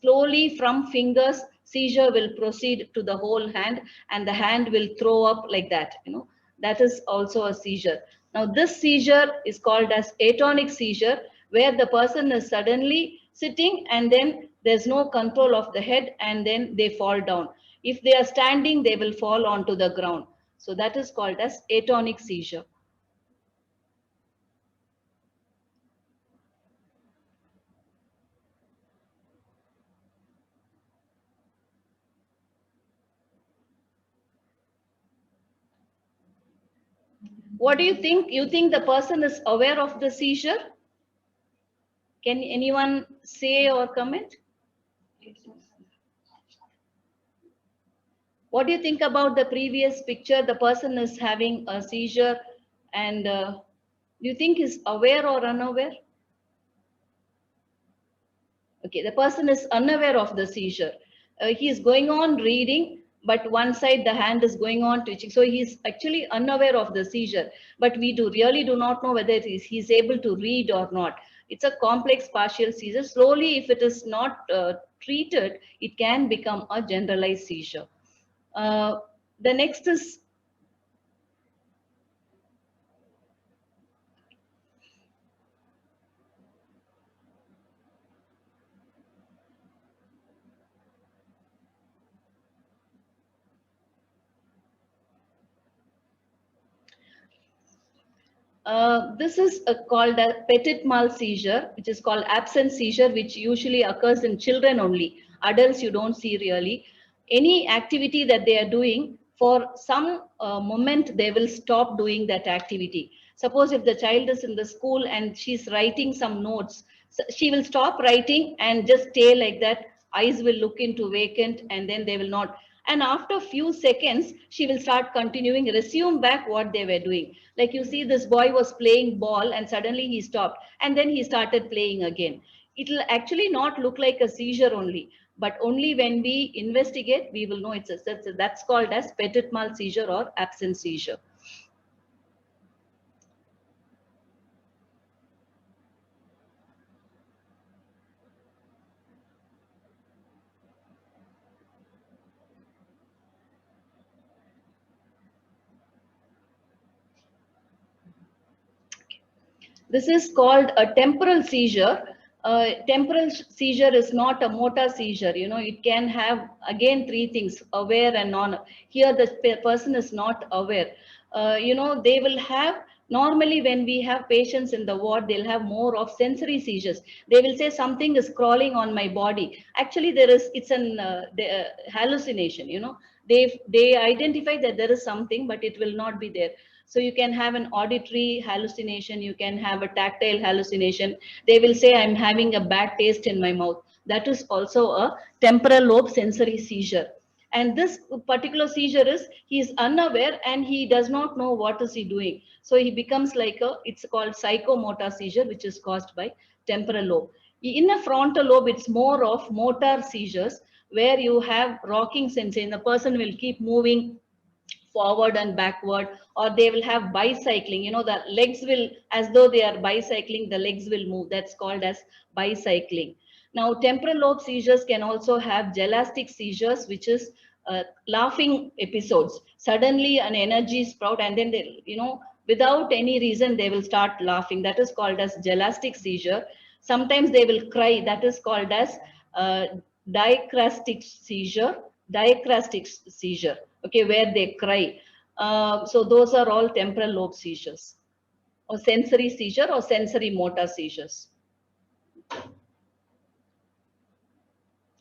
Slowly from fingers, seizure will proceed to the whole hand and the hand will throw up like that. That is also a seizure. Now this seizure is called as atonic seizure, where the person is suddenly sitting and then there's no control of the head and then they fall down. If they are standing, they will fall onto the ground. So that is called as atonic seizure. What do you think? You think the person is aware of the seizure? Can anyone say or comment? What do you think about the previous picture? The person is having a seizure and do you think is aware or unaware? Okay, the person is unaware of the seizure. He is going on reading, but one side the hand is going on twitching. So he is actually unaware of the seizure. But we really do not know whether he is able to read or not. It's a complex partial seizure. Slowly, if it is not treated, it can become a generalized seizure. The next is this is called a petit mal seizure, which is called absent seizure, which usually occurs in children only. Adults you don't see really. Any activity that they are doing, for some moment they will stop doing that activity. Suppose if the child is in the school and she's writing some notes, so she will stop writing and just stay like that. Eyes will look into vacant and then they will not. And after few seconds, she will start continuing, resume back what they were doing. Like you see, this boy was playing ball and suddenly he stopped and then he started playing again. It will actually not look like a seizure only, but only when we investigate, we will know that's called as petit mal seizure or absent seizure. This is called a temporal seizure. Temporal seizure is not a motor seizure. You know, it can have again three things: aware and non. Here, the person is not aware. You know, they will have normally when we have patients in the ward, they'll have more of sensory seizures. They will say something is crawling on my body. Actually, it's an hallucination. You know, they identify that there is something, but it will not be there. So you can have an auditory hallucination, you can have a tactile hallucination. They will say, I'm having a bad taste in my mouth. That is also a temporal lobe sensory seizure. And this particular seizure is, he is unaware and he does not know what is he doing. So he becomes like it's called psychomotor seizure, which is caused by temporal lobe. In a frontal lobe, it's more of motor seizures, where you have rocking sensation. The person will keep moving forward and backward, or they will have bicycling. You know, the legs will, as though they are bicycling, the legs will move. That's called as bicycling. Now, temporal lobe seizures can also have gelastic seizures, which is laughing episodes. Suddenly an energy sprout and then they, you know, without any reason, they will start laughing. That is called as gelastic seizure. Sometimes they will cry. That is called as diacrastic seizure. Diacrastic seizure, okay, where they cry. So those are all temporal lobe seizures, or sensory seizure or sensory motor seizures.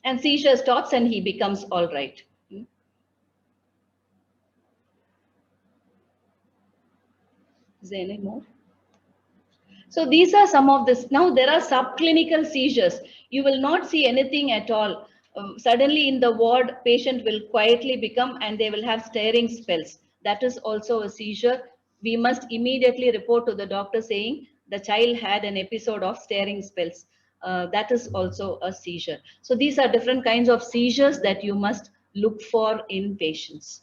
And seizure stops and he becomes all right. Is there any more? So these are some of this. Now there are subclinical seizures. You will not see anything at all. Suddenly in the ward, patient will quietly become and they will have staring spells. That is also a seizure. We must immediately report to the doctor saying the child had an episode of staring spells. That is also a seizure. So these are different kinds of seizures that you must look for in patients.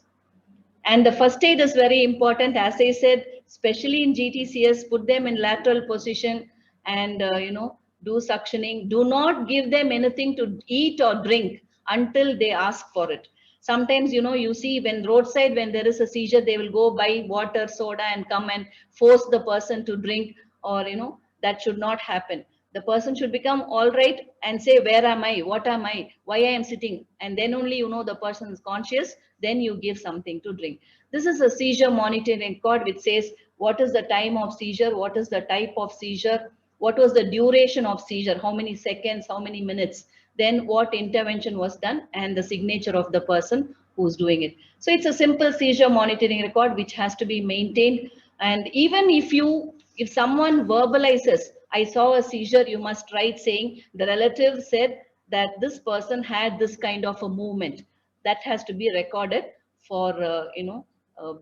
And the first aid is very important. As I said, especially in GTCS, put them in lateral position and, you know, do suctioning. Do not give them anything to eat or drink until they ask for it. Sometimes, you know, you see when roadside, when there is a seizure, they will go buy water, soda and come and force the person to drink, or, you know, that should not happen. The person should become all right and say, where am I? What am I? Why I am sitting? And then only you know the person is conscious, then you give something to drink. This is a seizure monitoring record which says what is the time of seizure, what is the type of seizure, what was the duration of seizure, how many seconds, how many minutes, then what intervention was done, and the signature of the person who's doing it. So it's a simple seizure monitoring record which has to be maintained. And even if someone verbalizes, I saw a seizure, you must write saying the relative said that this person had this kind of a movement. That has to be recorded for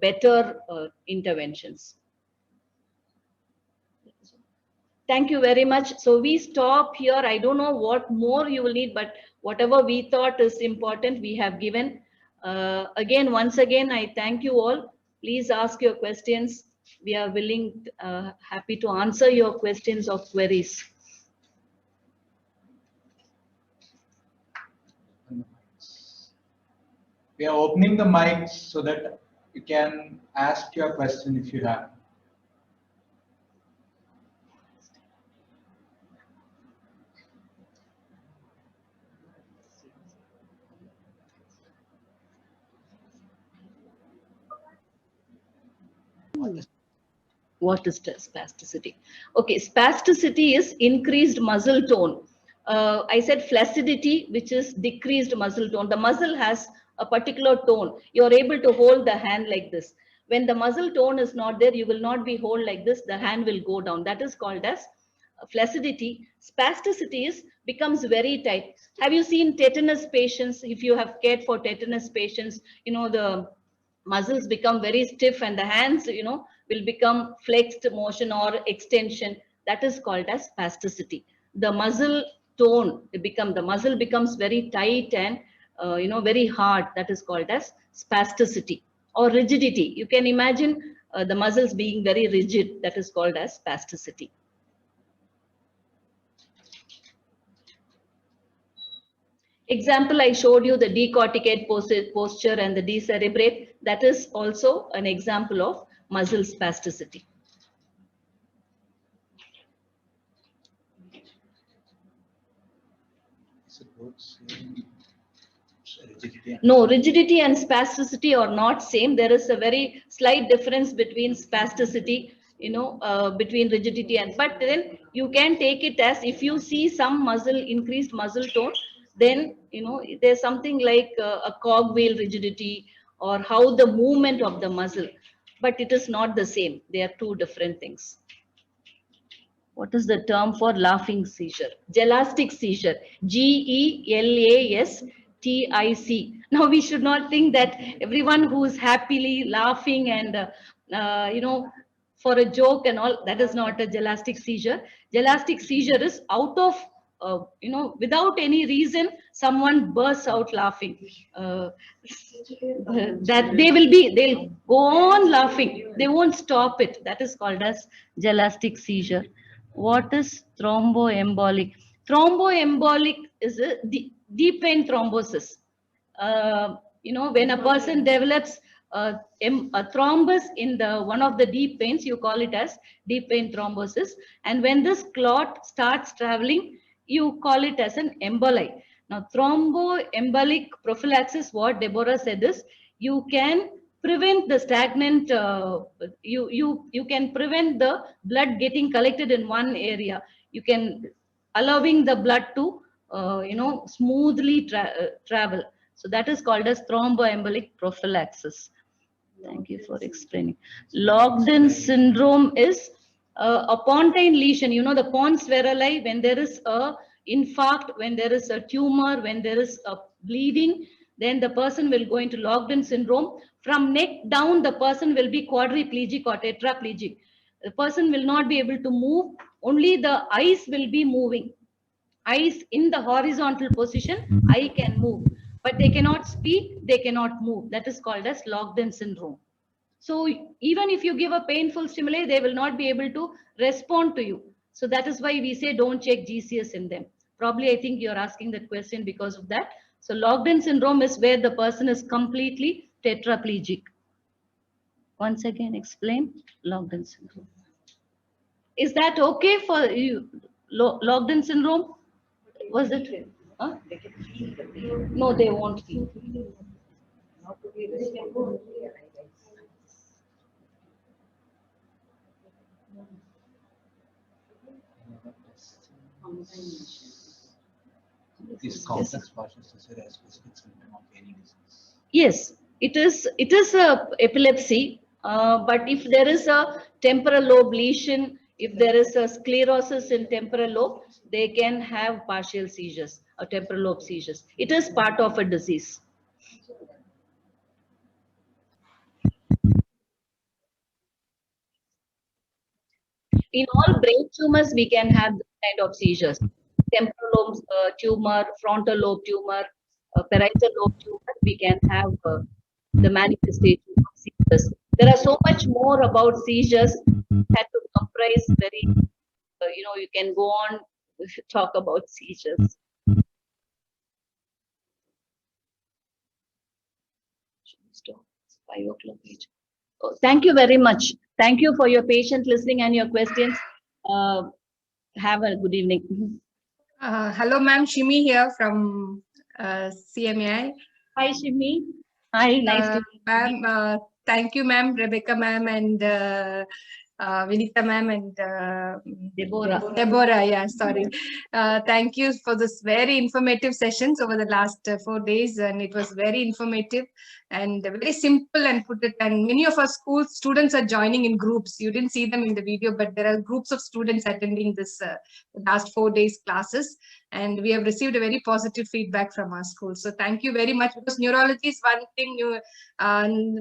better interventions. Thank you very much. So we stop here. I don't know what more you will need, but whatever we thought is important, we have given. Again, once again, I thank you all. Please ask your questions. We are willing, happy to answer your questions or queries. We are opening the mics so that you can ask your question if you have. What is spasticity? Okay, spasticity is increased muscle tone. I said flaccidity, which is decreased muscle tone. The muscle has a particular tone. You're able to hold the hand like this. When the muscle tone is not there, you will not be hold like this. The hand will go down. That is called as flaccidity. Spasticity becomes very tight. Have you seen tetanus patients? If you have cared for tetanus patients, you know, the muscles become very stiff and the hands, you know, will become flexed motion or extension. That is called as spasticity. The muscle tone, the muscle becomes very tight and very hard. That is called as spasticity. Or rigidity. You can imagine the muscles being very rigid. That is called as spasticity. Example, I showed you the decorticate posture and the decerebrate. That is also an example of muscle spasticity. No, rigidity and spasticity are not same. There is a very slight difference between spasticity, between rigidity and, but then you can take it as if you see some increased muscle tone, then, there's something like a cogwheel rigidity or how the movement of the muscle, but it is not the same. They are two different things. What is the term for laughing seizure? Gelastic seizure. G-E-L-A-S-T-I-C. Now we should not think that everyone who is happily laughing and, for a joke and all, that is not a gelastic seizure. Gelastic seizure is out of, without any reason, someone bursts out laughing. That they'll go on laughing. They won't stop it. That is called as gelastic seizure. What is thromboembolic? Thromboembolic is a deep vein thrombosis. When a person develops a thrombus in one of the deep veins, you call it as deep vein thrombosis. And when this clot starts traveling, you call it as an emboli. Now, thromboembolic prophylaxis, what Deborah said is, you can prevent the stagnant, you can prevent the blood getting collected in one area. You can allowing the blood to, smoothly travel. So that is called as thromboembolic prophylaxis. Thank you for explaining. Locked-in syndrome is a pontine lesion. The pons verali, when there is a infarct, when there is a tumor, when there is a bleeding, then the person will go into locked-in syndrome. From neck down, the person will be quadriplegic or tetraplegic. The person will not be able to move. Only the eyes will be moving. Eyes in the horizontal position, eye can move, but they cannot speak, they cannot move. That is called as locked-in syndrome. So even if you give a painful stimuli, they will not be able to respond to you. So that is why we say don't check GCS in them. Probably I think you're asking that question because of that. So locked-in syndrome is where the person is completely tetraplegic. Once again, explain locked-in syndrome. Is that okay for you? locked in syndrome? Was it? Huh? No, they won't feel. This complex partial seizure as specific symptom of any disease. Yes, it is a epilepsy, but if there is a temporal lobe lesion, if there is a sclerosis in temporal lobe, they can have partial seizures or temporal lobe seizures. It is part of a disease. In all brain tumors, we can have this kind of seizures. Temporal lobe tumor, frontal lobe tumor, parietal lobe tumor, we can have the manifestation of seizures. There are so much more about seizures that to comprise very, you can go on talk about seizures. Stop. 5 o'clock each. Oh, thank you very much. Thank you for your patient listening and your questions. Have a good evening. Hello, ma'am. Shimi here from CMAI. Hi, Shimi. Hi, nice to meet you. Ma'am, thank you, ma'am, Rebecca, ma'am, and Vinita, ma'am, and Deborah. Deborah, yeah, sorry. Thank you for this very informative sessions over the last 4 days, and it was very informative and very simple and put it. And many of our school students are joining in groups. You didn't see them in the video, but there are groups of students attending this last 4 days classes, and we have received a very positive feedback from our school. So thank you very much, because neurology is one thing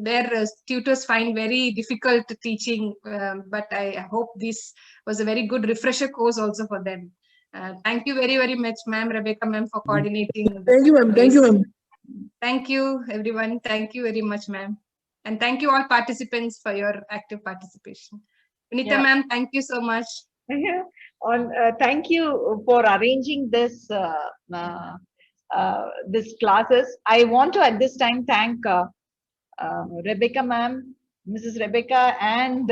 where tutors find very difficult teaching, but I hope this was a very good refresher course also for them. Thank you very, very much, ma'am, Rebecca, ma'am, for coordinating. Thank you, ma'am. Thank you, ma'am. Thank you, everyone. Thank you very much, ma'am. And thank you all participants for your active participation. Vinita, Yeah. ma'am, thank you so much. Thank you for arranging this this classes. I want to at this time thank Rebecca ma'am, Mrs. Rebecca, and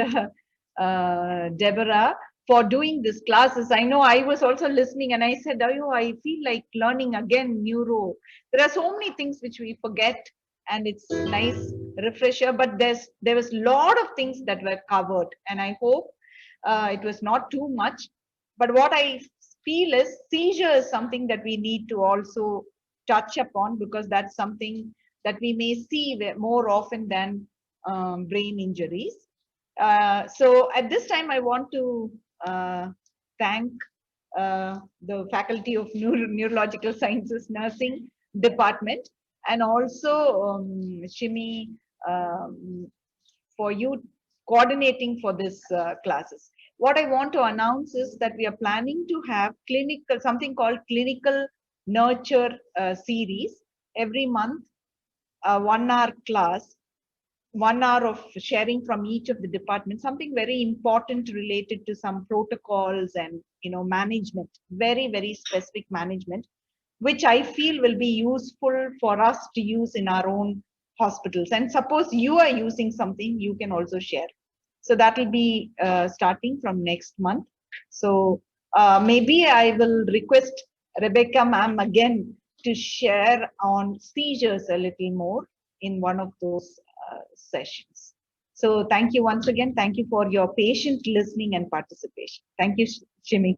Deborah for doing these classes. I know I was also listening and I said, oh, I feel like learning again neuro. There are so many things which we forget, and it's nice refresher, but there was a lot of things that were covered, and I hope it was not too much. But what I feel is seizure is something that we need to also touch upon, because that's something that we may see more often than brain injuries. So at this time, I want to thank the Faculty of Neurological Sciences Nursing Department, and also Shimi for you coordinating for this classes. What I want to announce is that we are planning to have something called clinical nurture series every month, 1 hour class, 1 hour of sharing from each of the departments, something very important related to some protocols and management, very, very specific management, which I feel will be useful for us to use in our own hospitals. And suppose you are using something, you can also share. So that will be starting from next month. So maybe I will request Rebecca ma'am again to share on seizures a little more in one of those sessions. So thank you once again. Thank you for your patient listening and participation. Thank you, Shimi.